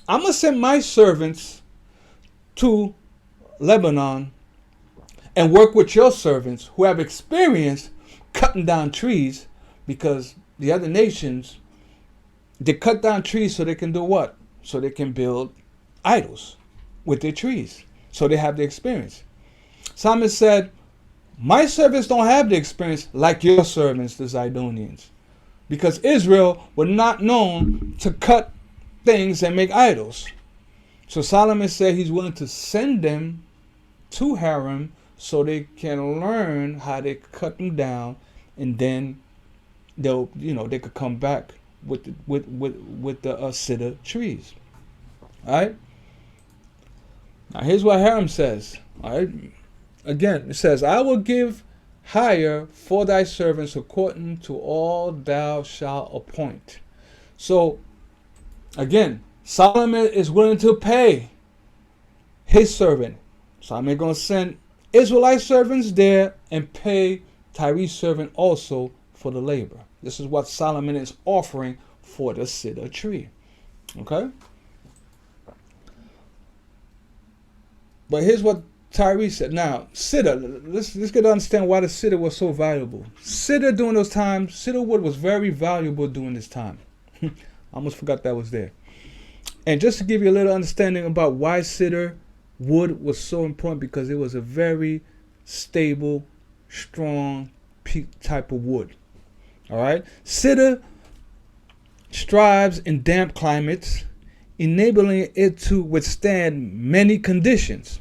I'm going to send my servants to Lebanon and work with your servants who have experience cutting down trees, because the other nations, they cut down trees so they can do what? So they can build idols with their trees. So they have the experience. Solomon said, my servants don't have the experience like your servants, the Zidonians. Because Israel was not known to cut things and make idols. So Solomon said he's willing to send them to Hiram so they can learn how to cut them down, and then they could come back with the cedar trees. All right. Now here's what Hiram says. All right. Again, it says, I will give hire for thy servants according to all thou shalt appoint. So, again, Solomon is willing to pay his servant. Solomon going to send Israelite servants there and pay Tyre's servant also for the labor. This is what Solomon is offering for the cedar tree. Okay? But here's what Tyree said. Now, cedar, let's get to understand why the cedar was so valuable. Cedar during those times, cedar wood was very valuable during this time. I almost forgot that was there. And just to give you a little understanding about why cedar wood was so important, because it was a very stable, strong type of wood. All right? Cedar thrives in damp climates, enabling it to withstand many conditions.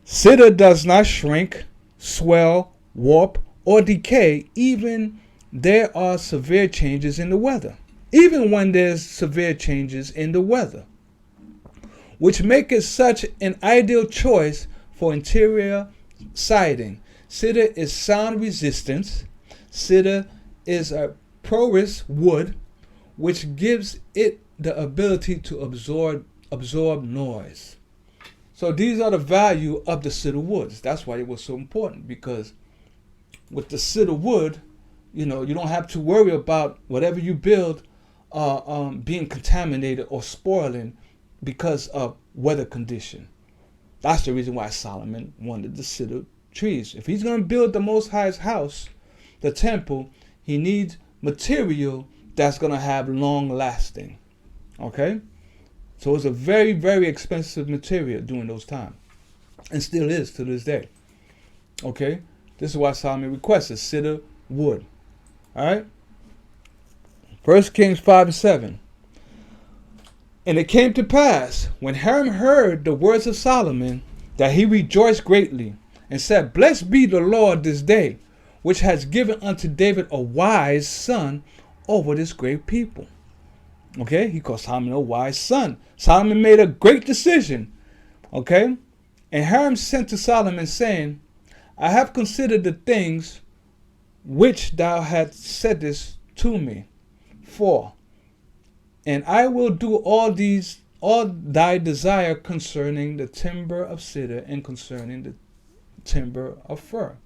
Cedar does not shrink, swell, warp, or decay even there are severe changes in the weather. Even when there's severe changes in the weather, which make it such an ideal choice for interior siding. Cedar is sound resistance. Cedar is a porous wood, which gives it the ability to absorb noise. So these are the value of the cedar woods. That's why it was so important, because with the cedar wood, you don't have to worry about whatever you build being contaminated or spoiling because of weather condition. That's the reason why Solomon wanted the cedar trees. If he's going to build the Most High's house, the temple, he needs material that's going to have long lasting. Okay? So it's a very, very expensive material during those times, and still is to this day. Okay? This is why Solomon requested cedar wood. All right? 1 Kings 5:7. And it came to pass, when Hiram heard the words of Solomon, that he rejoiced greatly, and said, Blessed be the Lord this day, which has given unto David a wise son over this great people. Okay, he called Solomon a wise son. Solomon made a great decision. Okay, and Hiram sent to Solomon, saying, I have considered the things which thou hast saidest to me. 4. And I will do all thy desire concerning the timber of cedar and concerning the timber of fir.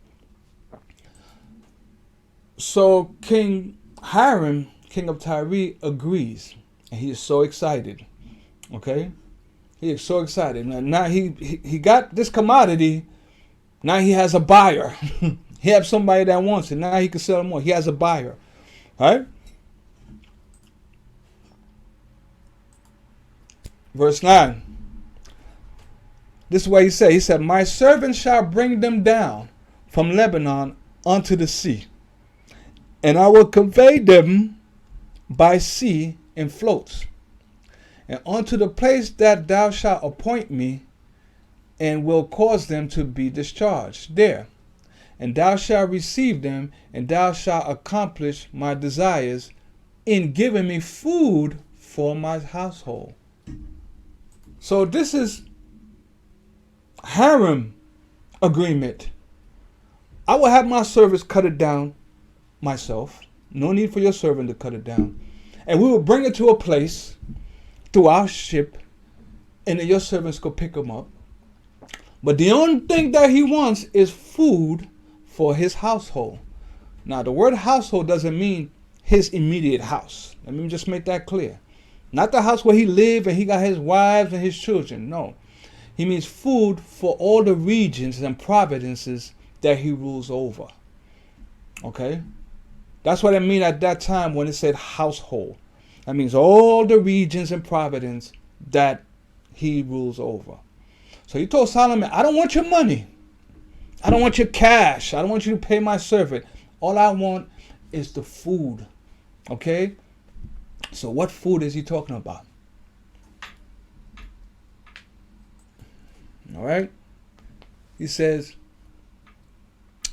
So King Hiram, king of Tyre, agrees, and he is so excited. Okay, he is so excited. Now he got this commodity. Now he has a buyer. He has somebody that wants it. Now he can sell more. He has a buyer. All right. Verse 9. This is what he said. He said, My servant shall bring them down from Lebanon unto the sea, and I will convey them by sea in floats, and unto the place that thou shalt appoint me, and will cause them to be discharged there. And thou shalt receive them, and thou shalt accomplish my desires in giving me food for my household. So this is Hiram agreement. I will have my servants cut it down myself. No need for your servant to cut it down. And we will bring it to a place through our ship, and then your servants go pick them up. But the only thing that he wants is food for his household. Now, the word household doesn't mean his immediate house. Let me just make that clear. Not the house where he lived and he got his wives and his children. No. He means food for all the regions and provinces that he rules over. Okay? That's what I mean at that time when it said household. That means all the regions and provinces that he rules over. So he told Solomon, I don't want your money. I don't want your cash. I don't want you to pay my servant. All I want is the food. Okay? So what food is he talking about? All right? He says,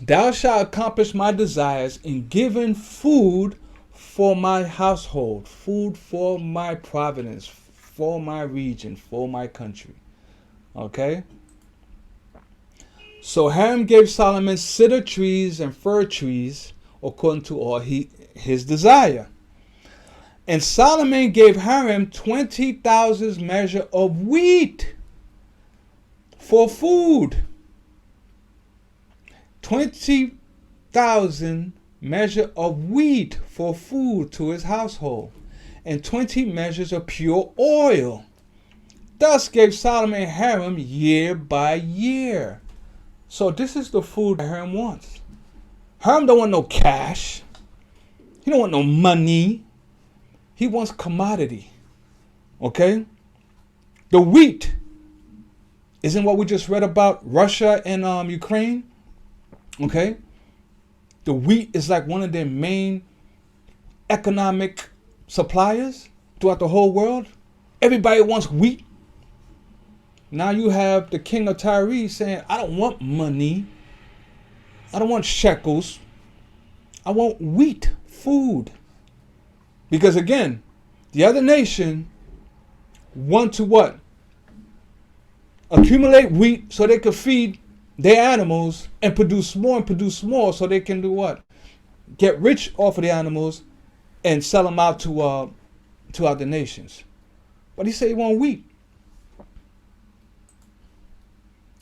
thou shalt accomplish my desires in giving food for my household, food for my providence, for my region, for my country. Okay? So Hiram gave Solomon cedar trees and fir trees according to all his desire. And Solomon gave Hiram 20,000 measures of wheat for food. 20,000 measures of wheat for food to his household, and 20 measures of pure oil. Thus gave Solomon Hiram year by year. So this is the food that Hiram wants. Hiram don't want no cash. He don't want no money. He wants commodity. Okay? The wheat isn't what we just read about Russia and Ukraine. Okay? The wheat is like one of their main economic suppliers throughout the whole world. Everybody wants wheat. Now you have the king of Tyre saying, I don't want money. I don't want shekels. I want wheat, food. Because again, the other nation want to what? Accumulate wheat so they could feed their animals and produce more so they can do what? Get rich off of the animals and sell them out to other nations. But he said he want wheat.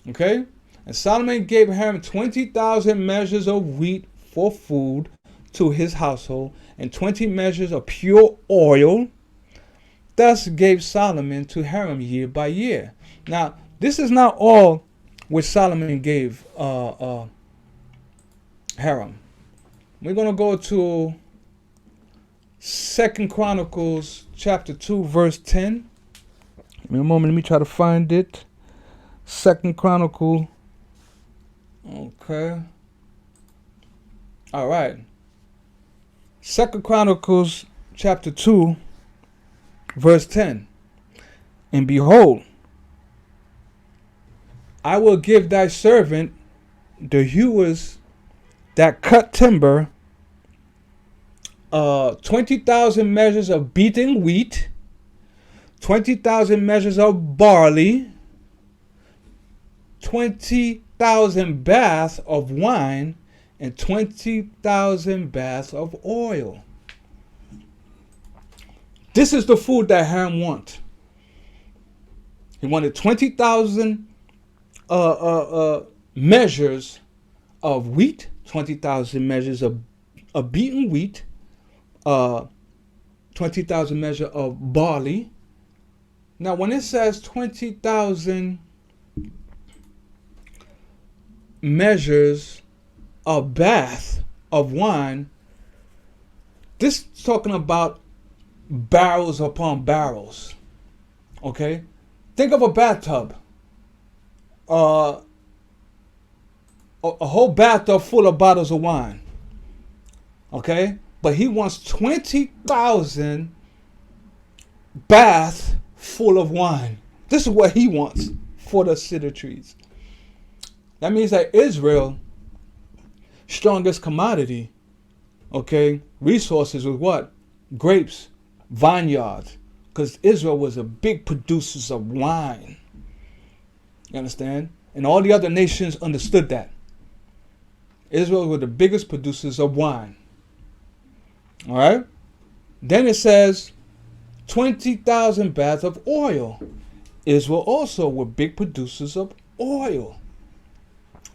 Okay? And Solomon gave Hiram 20,000 measures of wheat for food to his household, and 20 measures of pure oil. Thus gave Solomon to Hiram year by year. Now, this is not all which Solomon gave Hiram. We're going to go to 2 Chronicles chapter 2, verse 10. Give me a moment. Let me try to find it. 2 Chronicle. Okay. All right. 2 Chronicles chapter 2, verse 10. And behold, I will give thy servant the hewers that cut timber 20,000 measures of beaten wheat, 20,000 measures of barley, 20,000 baths of wine, and 20,000 baths of oil. This is the food that Hiram wants. He wanted 20,000 measures of wheat, 20,000 measures of beaten wheat, 20,000 measures of barley. Now, when it says 20,000 measures of bath of wine, this is talking about barrels upon barrels. Okay? Think of a bathtub. A whole bathtub full of bottles of wine. Okay? But he wants 20,000 baths full of wine. This is what he wants for the cedar trees. That means that Israel strongest commodity, okay, resources was what? Grapes, vineyards, because Israel was a big producer of wine. You understand? And all the other nations understood that. Israel were the biggest producers of wine. All right? Then it says 20,000 baths of oil. Israel also were big producers of oil.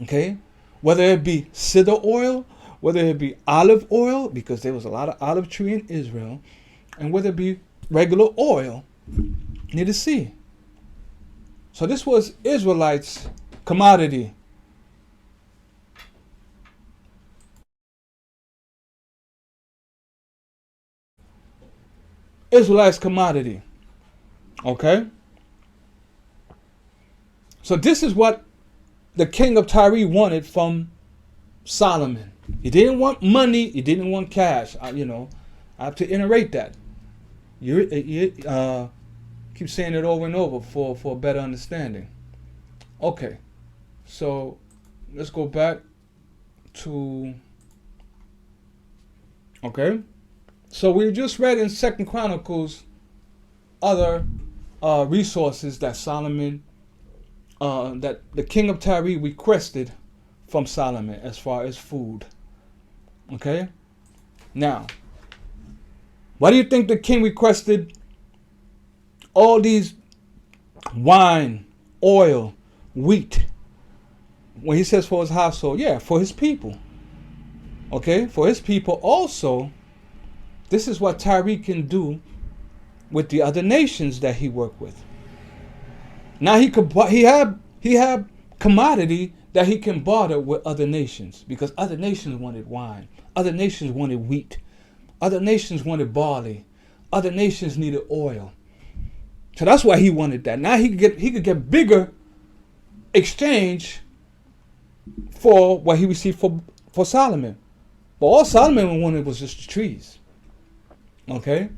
Okay? Whether it be cedar oil, whether it be olive oil, because there was a lot of olive tree in Israel, and whether it be regular oil near the sea. So this was Israelites' commodity. Israelites' commodity. Okay? So this is what the king of Tyre wanted from Solomon. He didn't want money. He didn't want cash. I have to iterate that. You keep saying it over and over for a better understanding. Okay, so let's go back to. Okay, so we just read in 2 Chronicles other resources that Solomon, that the king of Tyre requested from Solomon as far as food. Okay, now, why do you think the king requested all these wine, oil, wheat? When he says for his household, yeah, for his people. Okay, for his people also. This is what Tyre can do with the other nations that he worked with. Now he had commodity that he can barter with other nations, because other nations wanted wine, other nations wanted wheat, other nations wanted barley, other nations needed oil. So that's why he wanted that. Now he could get bigger exchange for what he received for Solomon. But all Solomon wanted was just the trees. Okay?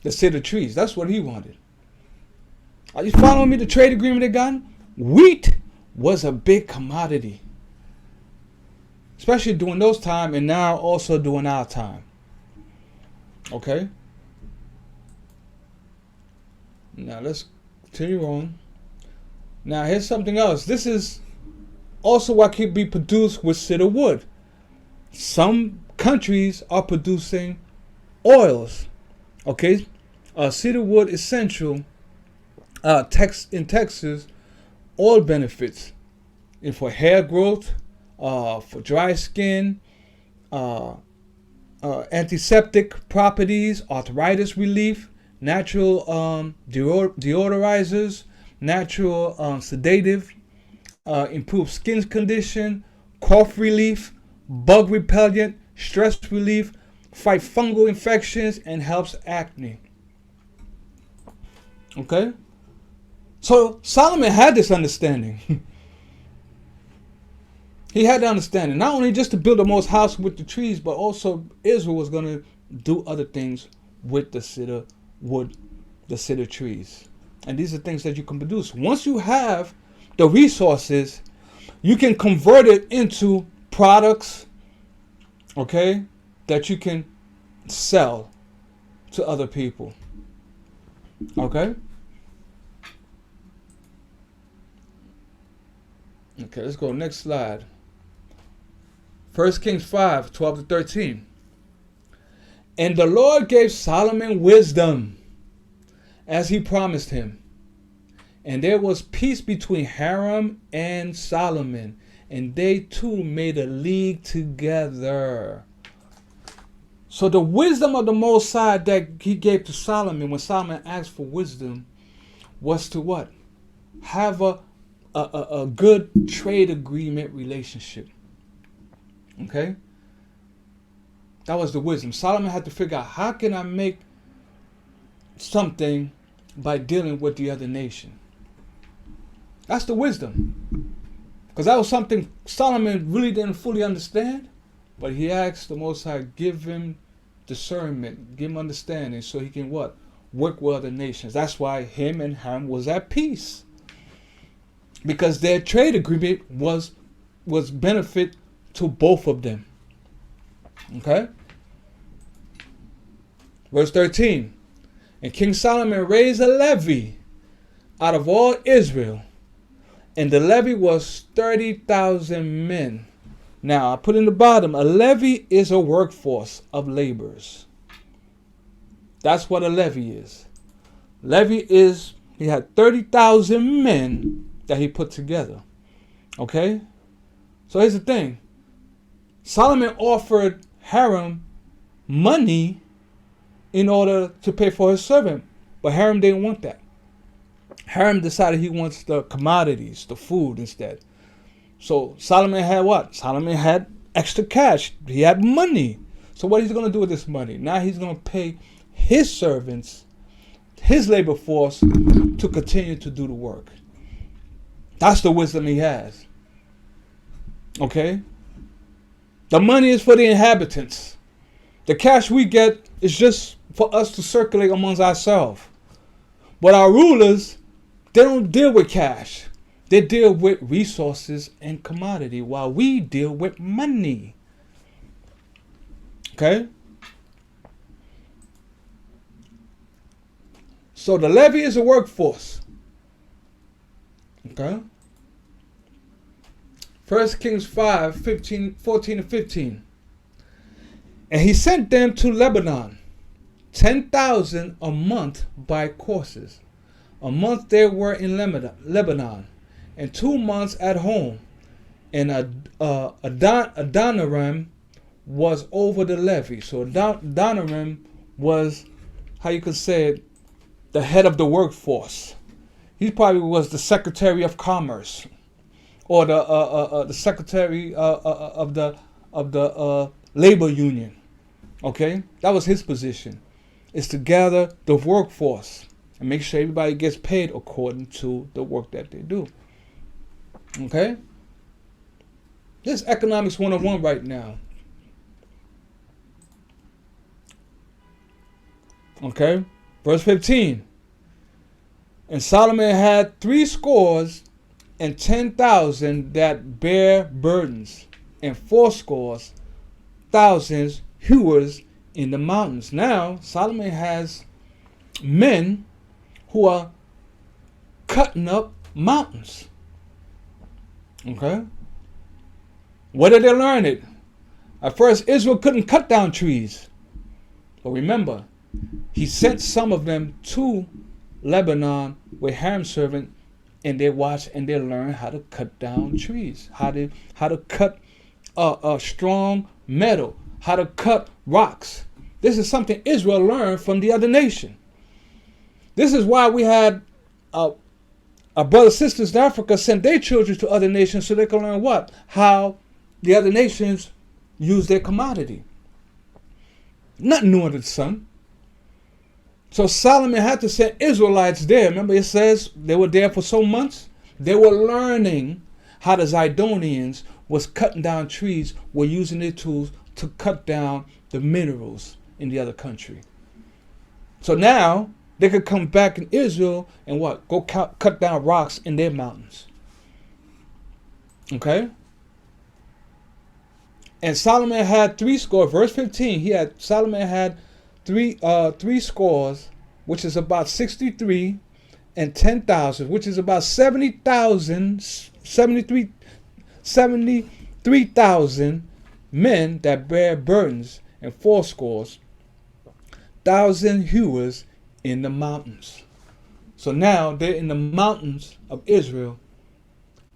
The cedar trees. That's what he wanted. Are you following me? The trade agreement they got? Wheat was a big commodity. Especially during those times, and now also during our time. Okay? Now let's continue on. Now here's something else. This is also what can be produced with cedar wood. Some countries are producing oils. Okay? Cedar wood essential in Texas, oil benefits and for hair growth, for dry skin, antiseptic properties, arthritis relief, natural deodorizers, natural sedative, improve skin condition, cough relief, bug repellent, stress relief, fight fungal infections, and helps acne. Okay? So Solomon had this understanding. He had the understanding, not only just to build the most house with the trees, but also Israel was going to do other things with the cedar wood, the cedar trees. And these are things that you can produce. Once you have the resources, you can convert it into products, okay, that you can sell to other people. Okay? Okay, let's go next slide. 1 Kings 5, 12 to 13. And the Lord gave Solomon wisdom, as he promised him. And there was peace between Hiram and Solomon, and they two made a league together. So the wisdom of the Most High that he gave to Solomon, when Solomon asked for wisdom, was to what? Have a good trade agreement relationship. Okay? That was the wisdom. Solomon had to figure out, how can I make something by dealing with the other nation? That's the wisdom. Because that was something Solomon really didn't fully understand. But he asked the Most High, give him discernment, give him understanding, so he can what? Work with other nations. That's why him and Ham was at peace. Because their trade agreement was benefit to both of them. Okay? Verse 13. And King Solomon raised a levy out of all Israel, and the levy was 30,000 men. Now, I put in the bottom, a levy is a workforce of laborers. That's what a levy is. Levy is, he had 30,000 men that he put together. Okay? So here's the thing. Solomon offered Hiram money in order to pay for his servant. But Hiram didn't want that. Hiram decided he wants the commodities, the food instead. So Solomon had what? Solomon had extra cash. He had money. So what he's going to do with this money? Now he's going to pay his servants, his labor force, to continue to do the work. That's the wisdom he has. Okay? The money is for the inhabitants. The cash we get is just for us to circulate amongst ourselves. But our rulers, they don't deal with cash. They deal with resources and commodity while we deal with money. Okay? So the levy is a workforce. Okay? 1 Kings 5, 14 and 15. And he sent them to Lebanon, 10,000 a month by courses. A month they were in Lebanon, and 2 months at home. And Adoniram was over the levy. So Adoniram was, how you could say it, the head of the workforce. He probably was the Secretary of Commerce, or the Secretary of the Labor Union. Okay, that was his position. Is to gather the workforce and make sure everybody gets paid according to the work that they do. Okay, this is Economics 101 right now. Okay, verse 15. And Solomon had 70,010 that bear burdens, and 80,000 hewers in the mountains. Now, Solomon has men who are cutting up mountains. Okay? Where did they learn it? At first, Israel couldn't cut down trees. But remember, he sent some of them to Lebanon with Hiram servant, and they watched and they learned how to cut down trees, how to cut a strong metal, how to cut rocks. This is something Israel learned from the other nation. This is why we had our brothers and sisters in Africa send their children to other nations so they can learn what? How the other nations use their commodity. Nothing new under the sun. So Solomon had to send Israelites there. Remember it says they were there for some months. They were learning how the Zidonians was cutting down trees, were using their tools to cut down the minerals in the other country. So now they could come back in Israel and what? Go cut down rocks in their mountains. Okay? And Solomon had 70, verse 15, Solomon had three scores, which is about 63, and 10,000, which is about 73,000 men that bear burdens, and 80,000 hewers in the mountains. So now they're in the mountains of Israel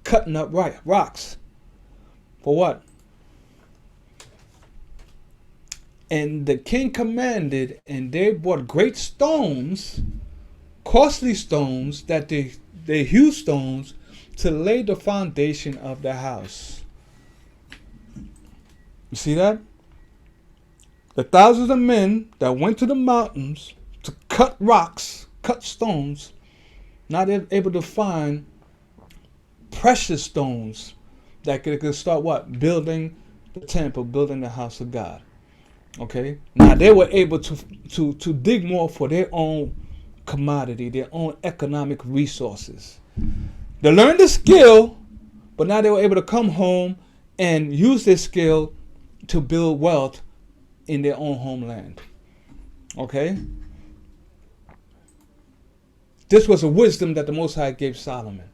cutting up rocks. For what? And the king commanded, and they brought great stones, costly stones, that they hew stones to lay the foundation of the house. You see that? The thousands of men that went to the mountains to cut rocks, cut stones, not able to find precious stones that could start what? Building the temple, building the house of God. Okay, now they were able to dig more for their own commodity, their own economic resources. They learned the skill, but now they were able to come home and use their skill to build wealth in their own homeland. Okay, this was a wisdom that the Most High gave Solomon.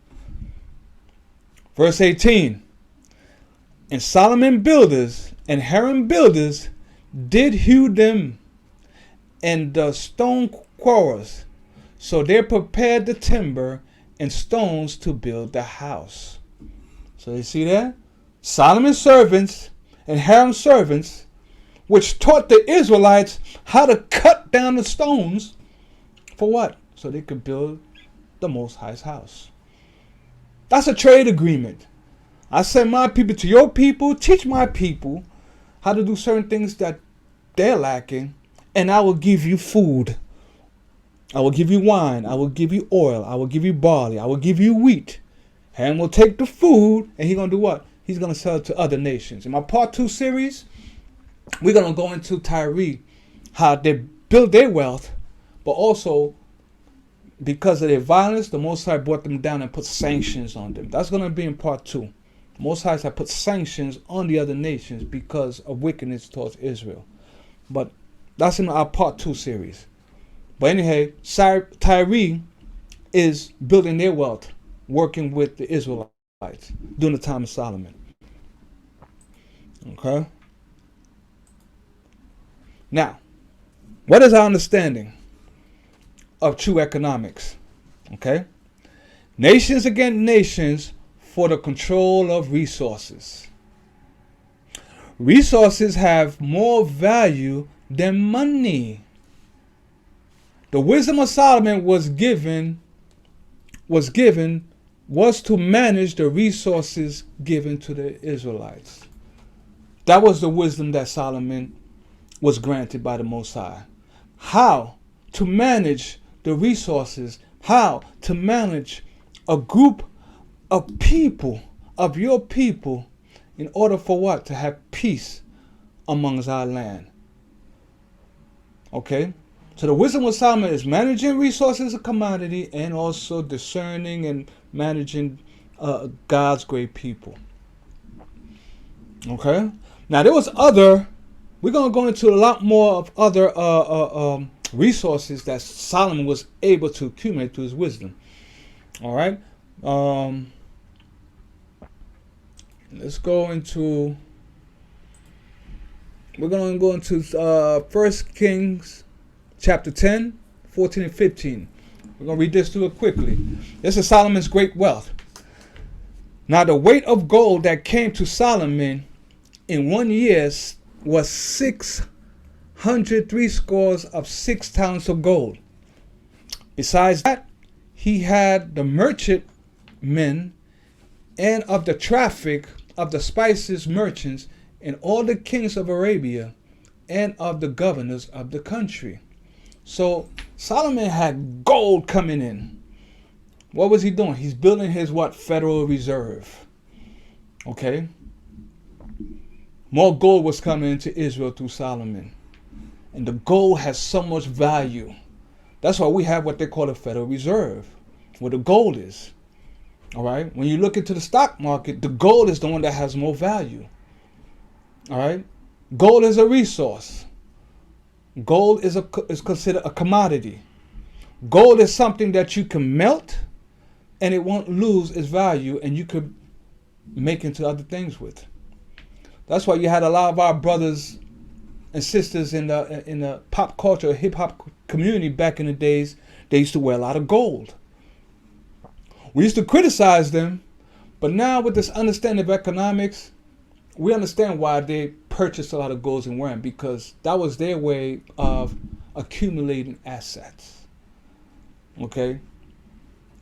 Verse 18, and Solomon builders and Hiram builders did hew them and the stone quarries. So they prepared the timber and stones to build the house. So you see that? Solomon's servants and Hiram's servants, which taught the Israelites how to cut down the stones. For what? So they could build the Most High's house. That's a trade agreement. I send my people to your people, teach my people how to do certain things that they're lacking, and I will give you food. I will give you wine. I will give you oil. I will give you barley. I will give you wheat. Ham will take the food and he's going to do what? He's going to sell it to other nations. In my part 2 series, we're going to go into Tyre, how they built their wealth, but also because of their violence, the Most High brought them down and put sanctions on them. That's going to be in part 2. The Most High put sanctions on the other nations because of wickedness towards Israel. But that's in our part 2 series. But anyway, Tyre is building their wealth, working with the Israelites during the time of Solomon. Okay? Now, what is our understanding of true economics? Okay? Nations against nations for the control of resources. Resources have more value than money. The wisdom of Solomon was to manage the resources given to the Israelites. That was the wisdom that Solomon was granted by the Most High. How to manage the resources, how to manage a group of people, of your people, in order for what? To have peace amongst our land. Okay? So the wisdom of Solomon is managing resources of commodity and also discerning and managing God's great people. Okay? Now there was we're going to go into a lot more of other resources that Solomon was able to accumulate through his wisdom. All right? Let's go into, we're going to go into 1 Kings chapter 10, 14 and 15. We're going to read this through it quickly. This is Solomon's great wealth. Now the weight of gold that came to Solomon in 1 year was 606 talents of gold. Besides that, he had the merchantmen and of the traffic of the spices merchants and all the kings of Arabia and of the governors of the country. So Solomon had gold coming in. What was he doing? He's building his Federal Reserve. Okay? More gold was coming into Israel through Solomon. And the gold has so much value. That's why we have what they call a Federal Reserve, where the gold is. All right? When you look into the stock market, the gold is the one that has more value. All right? Gold is a resource. Gold is considered a commodity. Gold is something that you can melt and it won't lose its value and you could make into other things with. That's why you had a lot of our brothers and sisters in the pop culture, hip hop community back in the days. They used to wear a lot of gold. We used to criticize them, but now with this understanding of economics, we understand why they purchased a lot of gold and wearing, because that was their way of accumulating assets. Okay?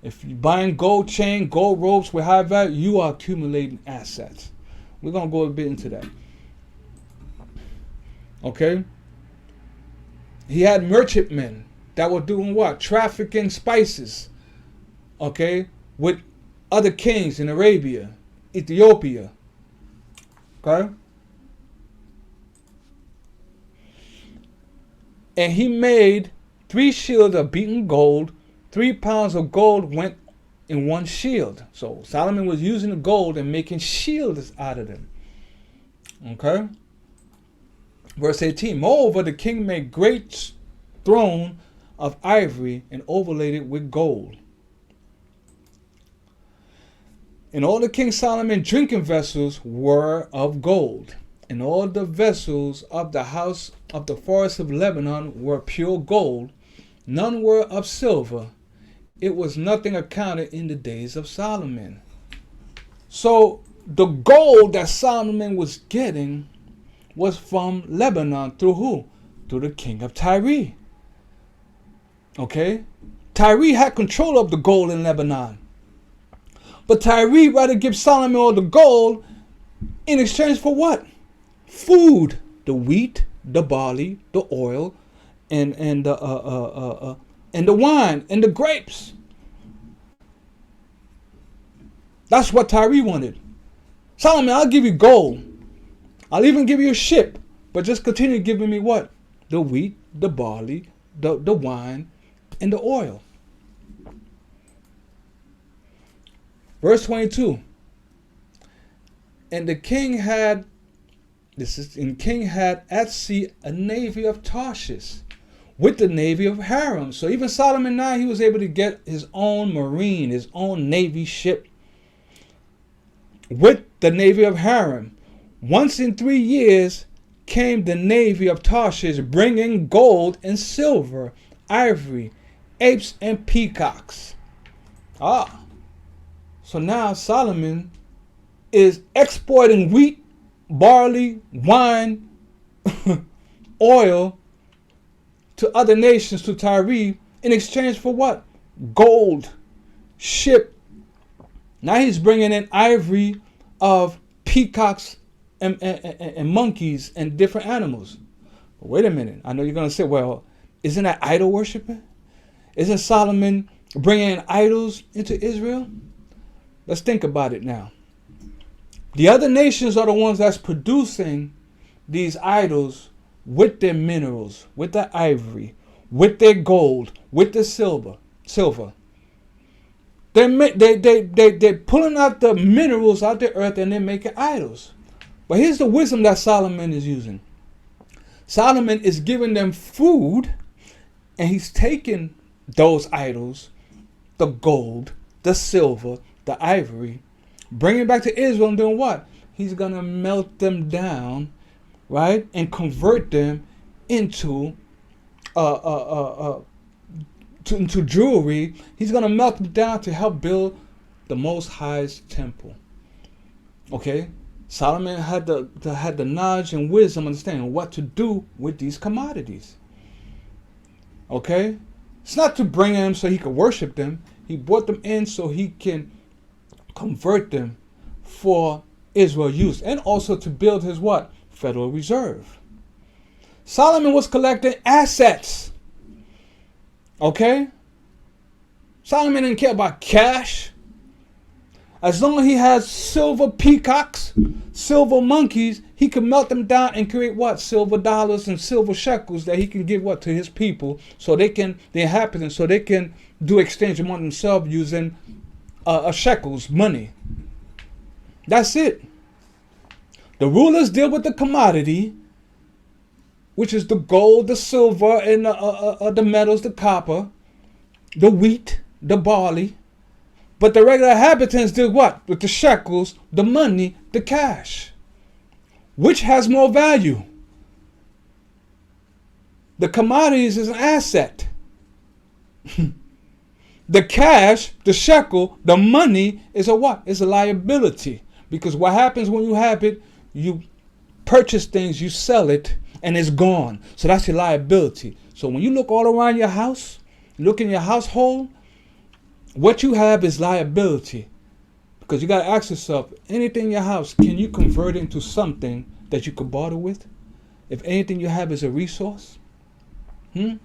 If you're buying gold chain, gold ropes with high value, you are accumulating assets. We're going to go a bit into that. Okay? He had merchantmen that were doing what? Trafficking spices. Okay? With other kings in Arabia, Ethiopia. Okay? And he made 3 shields of beaten gold. 3 pounds of gold went in 1 shield. So Solomon was using the gold and making shields out of them. Okay? Verse 18. Moreover, the king made great throne of ivory and overlaid it with gold. And all the King Solomon drinking vessels were of gold. And all the vessels of the house of the forest of Lebanon were pure gold. None were of silver. It was nothing accounted in the days of Solomon. So the gold that Solomon was getting was from Lebanon through who? Through the king of Tyre. Okay? Tyre had control of the gold in Lebanon. But Tyre rather give Solomon all the gold in exchange for what? Food. The wheat, the barley, the oil, and the wine and the grapes. That's what Tyre wanted. Solomon, I'll give you gold. I'll even give you a ship. But just continue giving me what? The wheat, the barley, the wine, and the oil. Verse 22. And the king had, king had at sea a navy of Tarshish with the navy of Haram. So even Solomon now, he was able to get his own marine, his own navy ship with the navy of Haram. Once in 3 years came the navy of Tarshish, bringing gold and silver, ivory, apes, and peacocks. So now Solomon is exporting wheat, barley, wine, oil to other nations, to Tyre, in exchange for what? Gold, ship. Now he's bringing in ivory of peacocks and monkeys and different animals. But wait a minute. I know you're going to say, well, isn't that idol worshiping? Isn't Solomon bringing in idols into Israel? Let's think about it now. The other nations are the ones that's producing these idols with their minerals, with their ivory, with their gold, with the silver. They're pulling out the minerals out the earth and they're making idols. But here's the wisdom that Solomon is using. Solomon is giving them food, and he's taking those idols, the gold, the silver, the ivory, bringing it back to Israel and doing what? He's going to melt them down, right? And convert them into into jewelry. He's going to melt them down to help build the Most High's temple. Okay? Solomon had the knowledge and wisdom, understanding what to do with these commodities. Okay? It's not to bring them so he could worship them. He brought them in so he can convert them for Israel use, and also to build his what? Federal Reserve. Solomon was collecting assets. Okay? Solomon didn't care about cash. As long as he has silver peacocks, silver monkeys, he can melt them down and create what? Silver dollars and silver shekels that he can give what? To his people, so they can, the inhabitants, so they can do exchange among themselves using shekels, money. That's it. The rulers deal with the commodity, which is the gold, the silver, and the metals, the copper, the wheat, the barley. But the regular inhabitants did what? With the shekels, the money, the cash. Which has more value? The commodities is an asset. The cash, the shekel, the money is a what? It's a liability. Because what happens when you have it, you purchase things, you sell it, and it's gone. So that's your liability. So when you look all around your house, look in your household, what you have is liability. Because you got to ask yourself, anything in your house, can you convert it into something that you could barter with? If anything you have is a resource? When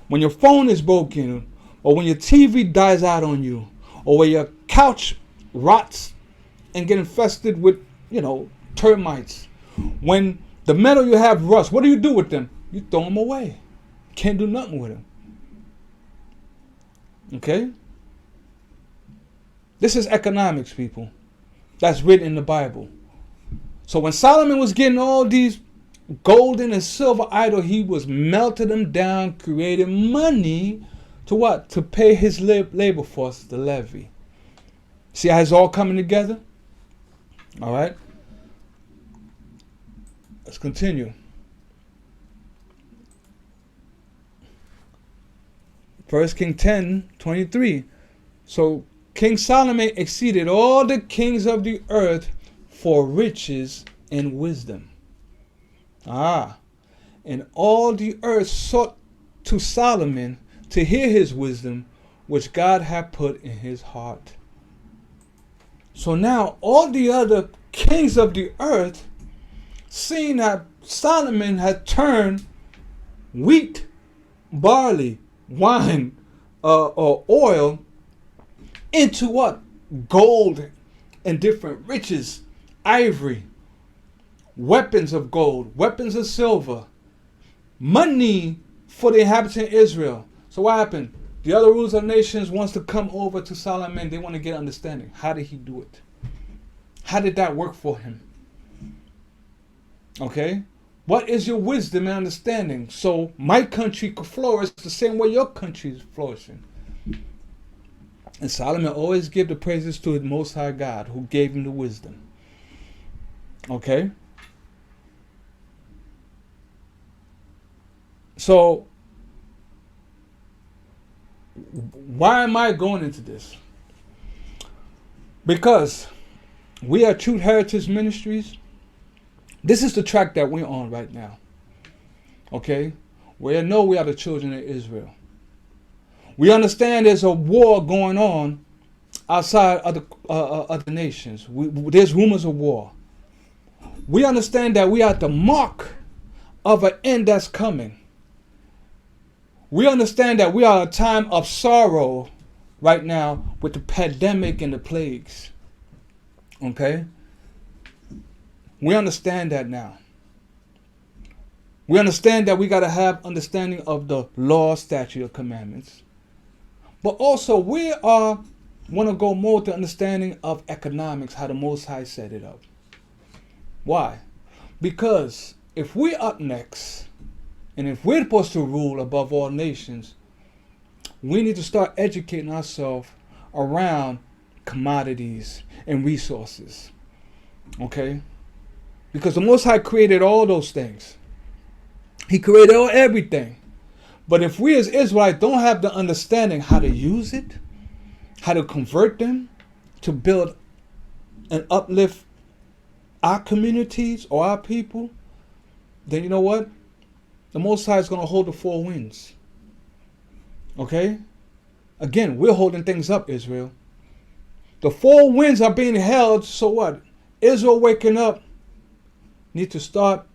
your phone is broken, or when your TV dies out on you, or when your couch rots and get infested with, termites, when the metal you have rusts, what do you do with them? You throw them away. Can't do nothing with them. Okay? This is economics, people. That's written in the Bible. So when Solomon was getting all these golden and silver idols, he was melting them down, creating money to what? To pay his labor force, the levy. See how it's all coming together? All right. Let's continue. 1 Kings 10:23. So King Solomon exceeded all the kings of the earth for riches and wisdom. And all the earth sought to Solomon to hear his wisdom, which God had put in his heart. So now all the other kings of the earth, seeing that Solomon had turned wheat, barley, wine, or oil into what? gold and different riches, ivory, weapons of gold, weapons of silver, money for the inhabitants of Israel. So what happened? The other rulers of nations wants to come over to Solomon. They want to get understanding. How did he do it? How did that work for him? Okay? What is your wisdom and understanding? So my country could flourish the same way your country is flourishing. And Solomon always gave the praises to his Most High God who gave him the wisdom. Okay? So, why am I going into this? Because we are True Heritage Ministries. This is the track that we're on right now. Okay? We know we are the children of Israel. We understand there's a war going on outside of the other nations. There's rumors of war. We understand that we are at the mark of an end that's coming. We understand that we are at a time of sorrow right now with the pandemic and the plagues. Okay? We understand that now. We understand that we got to have understanding of the law, statute, or commandments. But also we want to go more to understanding of economics, how the Most High set it up. Why? Because if we're up next, and if we're supposed to rule above all nations, we need to start educating ourselves around commodities and resources. Okay? Because the Most High created all those things. He created everything. But if we as Israelites don't have the understanding how to use it, how to convert them, to build and uplift our communities or our people, then you know what? The Most High is going to hold the four winds. Okay? Again, we're holding things up, Israel. The four winds are being held, so what? Israel waking up need to start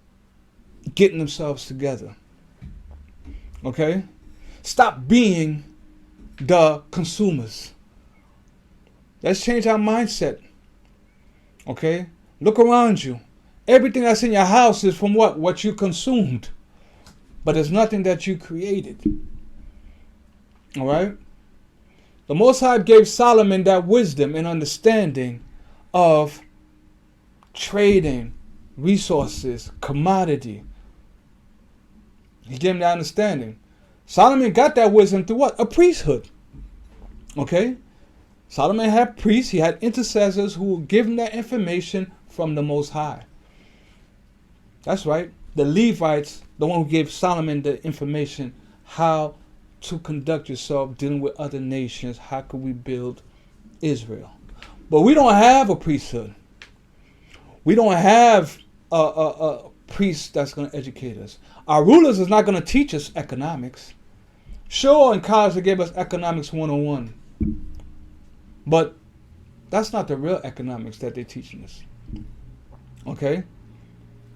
getting themselves together. Okay? Stop being the consumers. Let's change our mindset. Okay? Look around you. Everything that's in your house is from what? What you consumed. But it's nothing that you created. All right? The Most High gave Solomon that wisdom and understanding of trading, resources, commodity. He gave him that understanding. Solomon got that wisdom through what? A priesthood. Okay? Solomon had priests. He had intercessors who would give him that information from the Most High. That's right. The Levites, the one who gave Solomon the information how to conduct yourself dealing with other nations. How could we build Israel? But we don't have a priesthood. We don't have a priest that's going to educate us. Our rulers is not going to teach us economics. Sure, in college they gave us economics 101. But that's not the real economics that they're teaching us. Okay?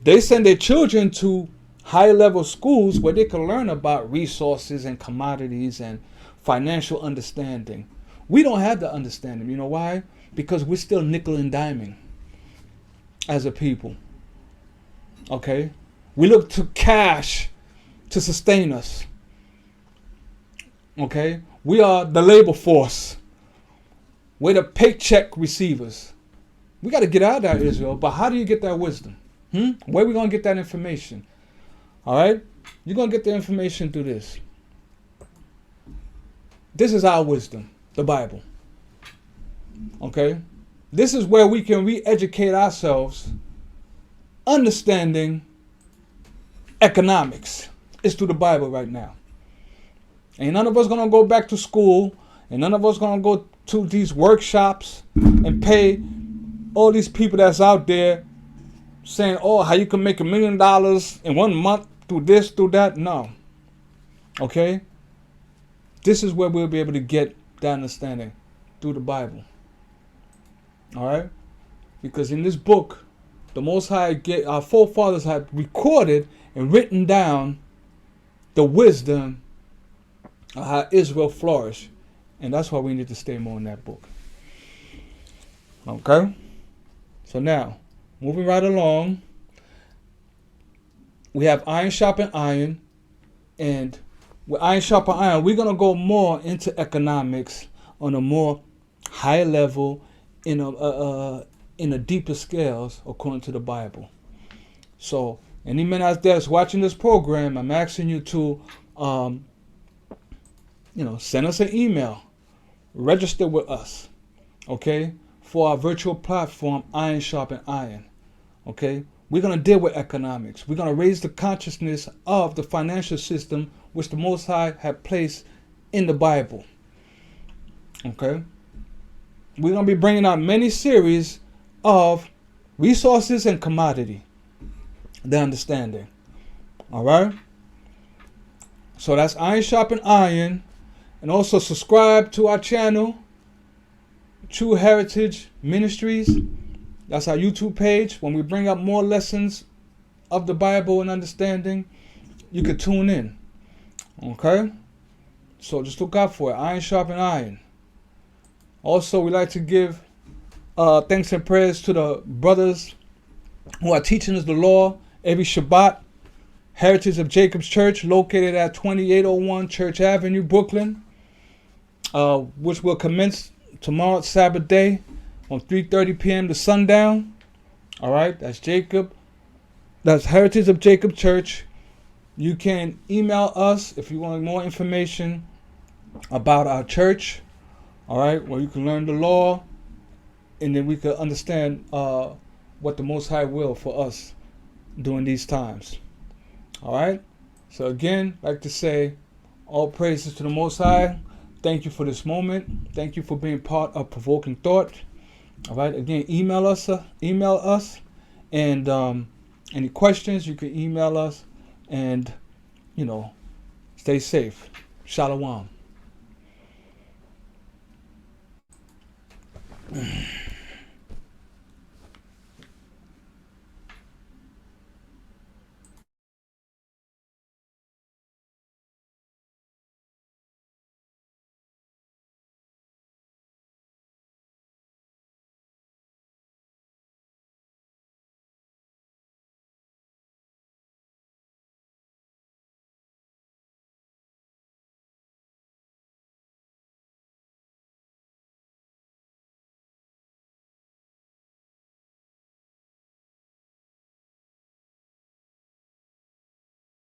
They send their children to high level schools where they can learn about resources and commodities and financial understanding. We don't have the understanding. You know why? Because we're still nickel and diming as a people. Okay? We look to cash to sustain us. Okay? We are the labor force. We're the paycheck receivers. We got to get out of that, Israel. But how do you get that wisdom? Where are we going to get that information? All right? You're going to get the information through this. This is our wisdom, the Bible. Okay? This is where we can re-educate ourselves, understanding economics. It's through the Bible right now. Ain't none of us going to go back to school, and none of us going to go to these workshops and pay all these people that's out there saying, oh, how you can make $1 million in 1 month through this, through that. No. Okay? This is where we'll be able to get that understanding, through the Bible. All right? Because in this book, the Most High, our forefathers had recorded and written down the wisdom of how Israel flourished. And that's why we need to stay more in that book. Okay? So now, moving right along, we have Iron Sharpens Iron, and with Iron Sharpens Iron, we're going to go more into economics on a more higher level, in a deeper scales, according to the Bible. So, any man out there that's watching this program, I'm asking you to, send us an email, register with us, okay, for our virtual platform, Iron Sharpens Iron, okay. We're going to deal with economics. We're going to raise the consciousness of the financial system which the Most High had placed in the Bible, okay. We're going to be bringing out many series of resources and commodity, the understanding. All right. So that's Iron Sharpens Iron, and also subscribe to our channel, True Heritage Ministries. That's our YouTube page. When we bring up more lessons of the Bible and understanding, you can tune in. Okay. So just look out for it. Iron Sharpens Iron. Also, we like to give thanks and prayers to the brothers who are teaching us the law every Shabbat. Heritage of Jacob's Church, located at 2801 Church Avenue, Brooklyn, which will commence tomorrow, Sabbath day, from 3:30 p.m. to sundown. All right, that's Jacob. That's Heritage of Jacob Church. You can email us if you want more information about our church. All right, where you can learn the law, and then we can understand what the Most High will for us during these times. All right. So again, I'd like to say all praises to the Most High. Thank you for this moment. Thank you for being part of Provoking Thought. All right. Again, email us, and any questions you can email us, and stay safe. Shalom.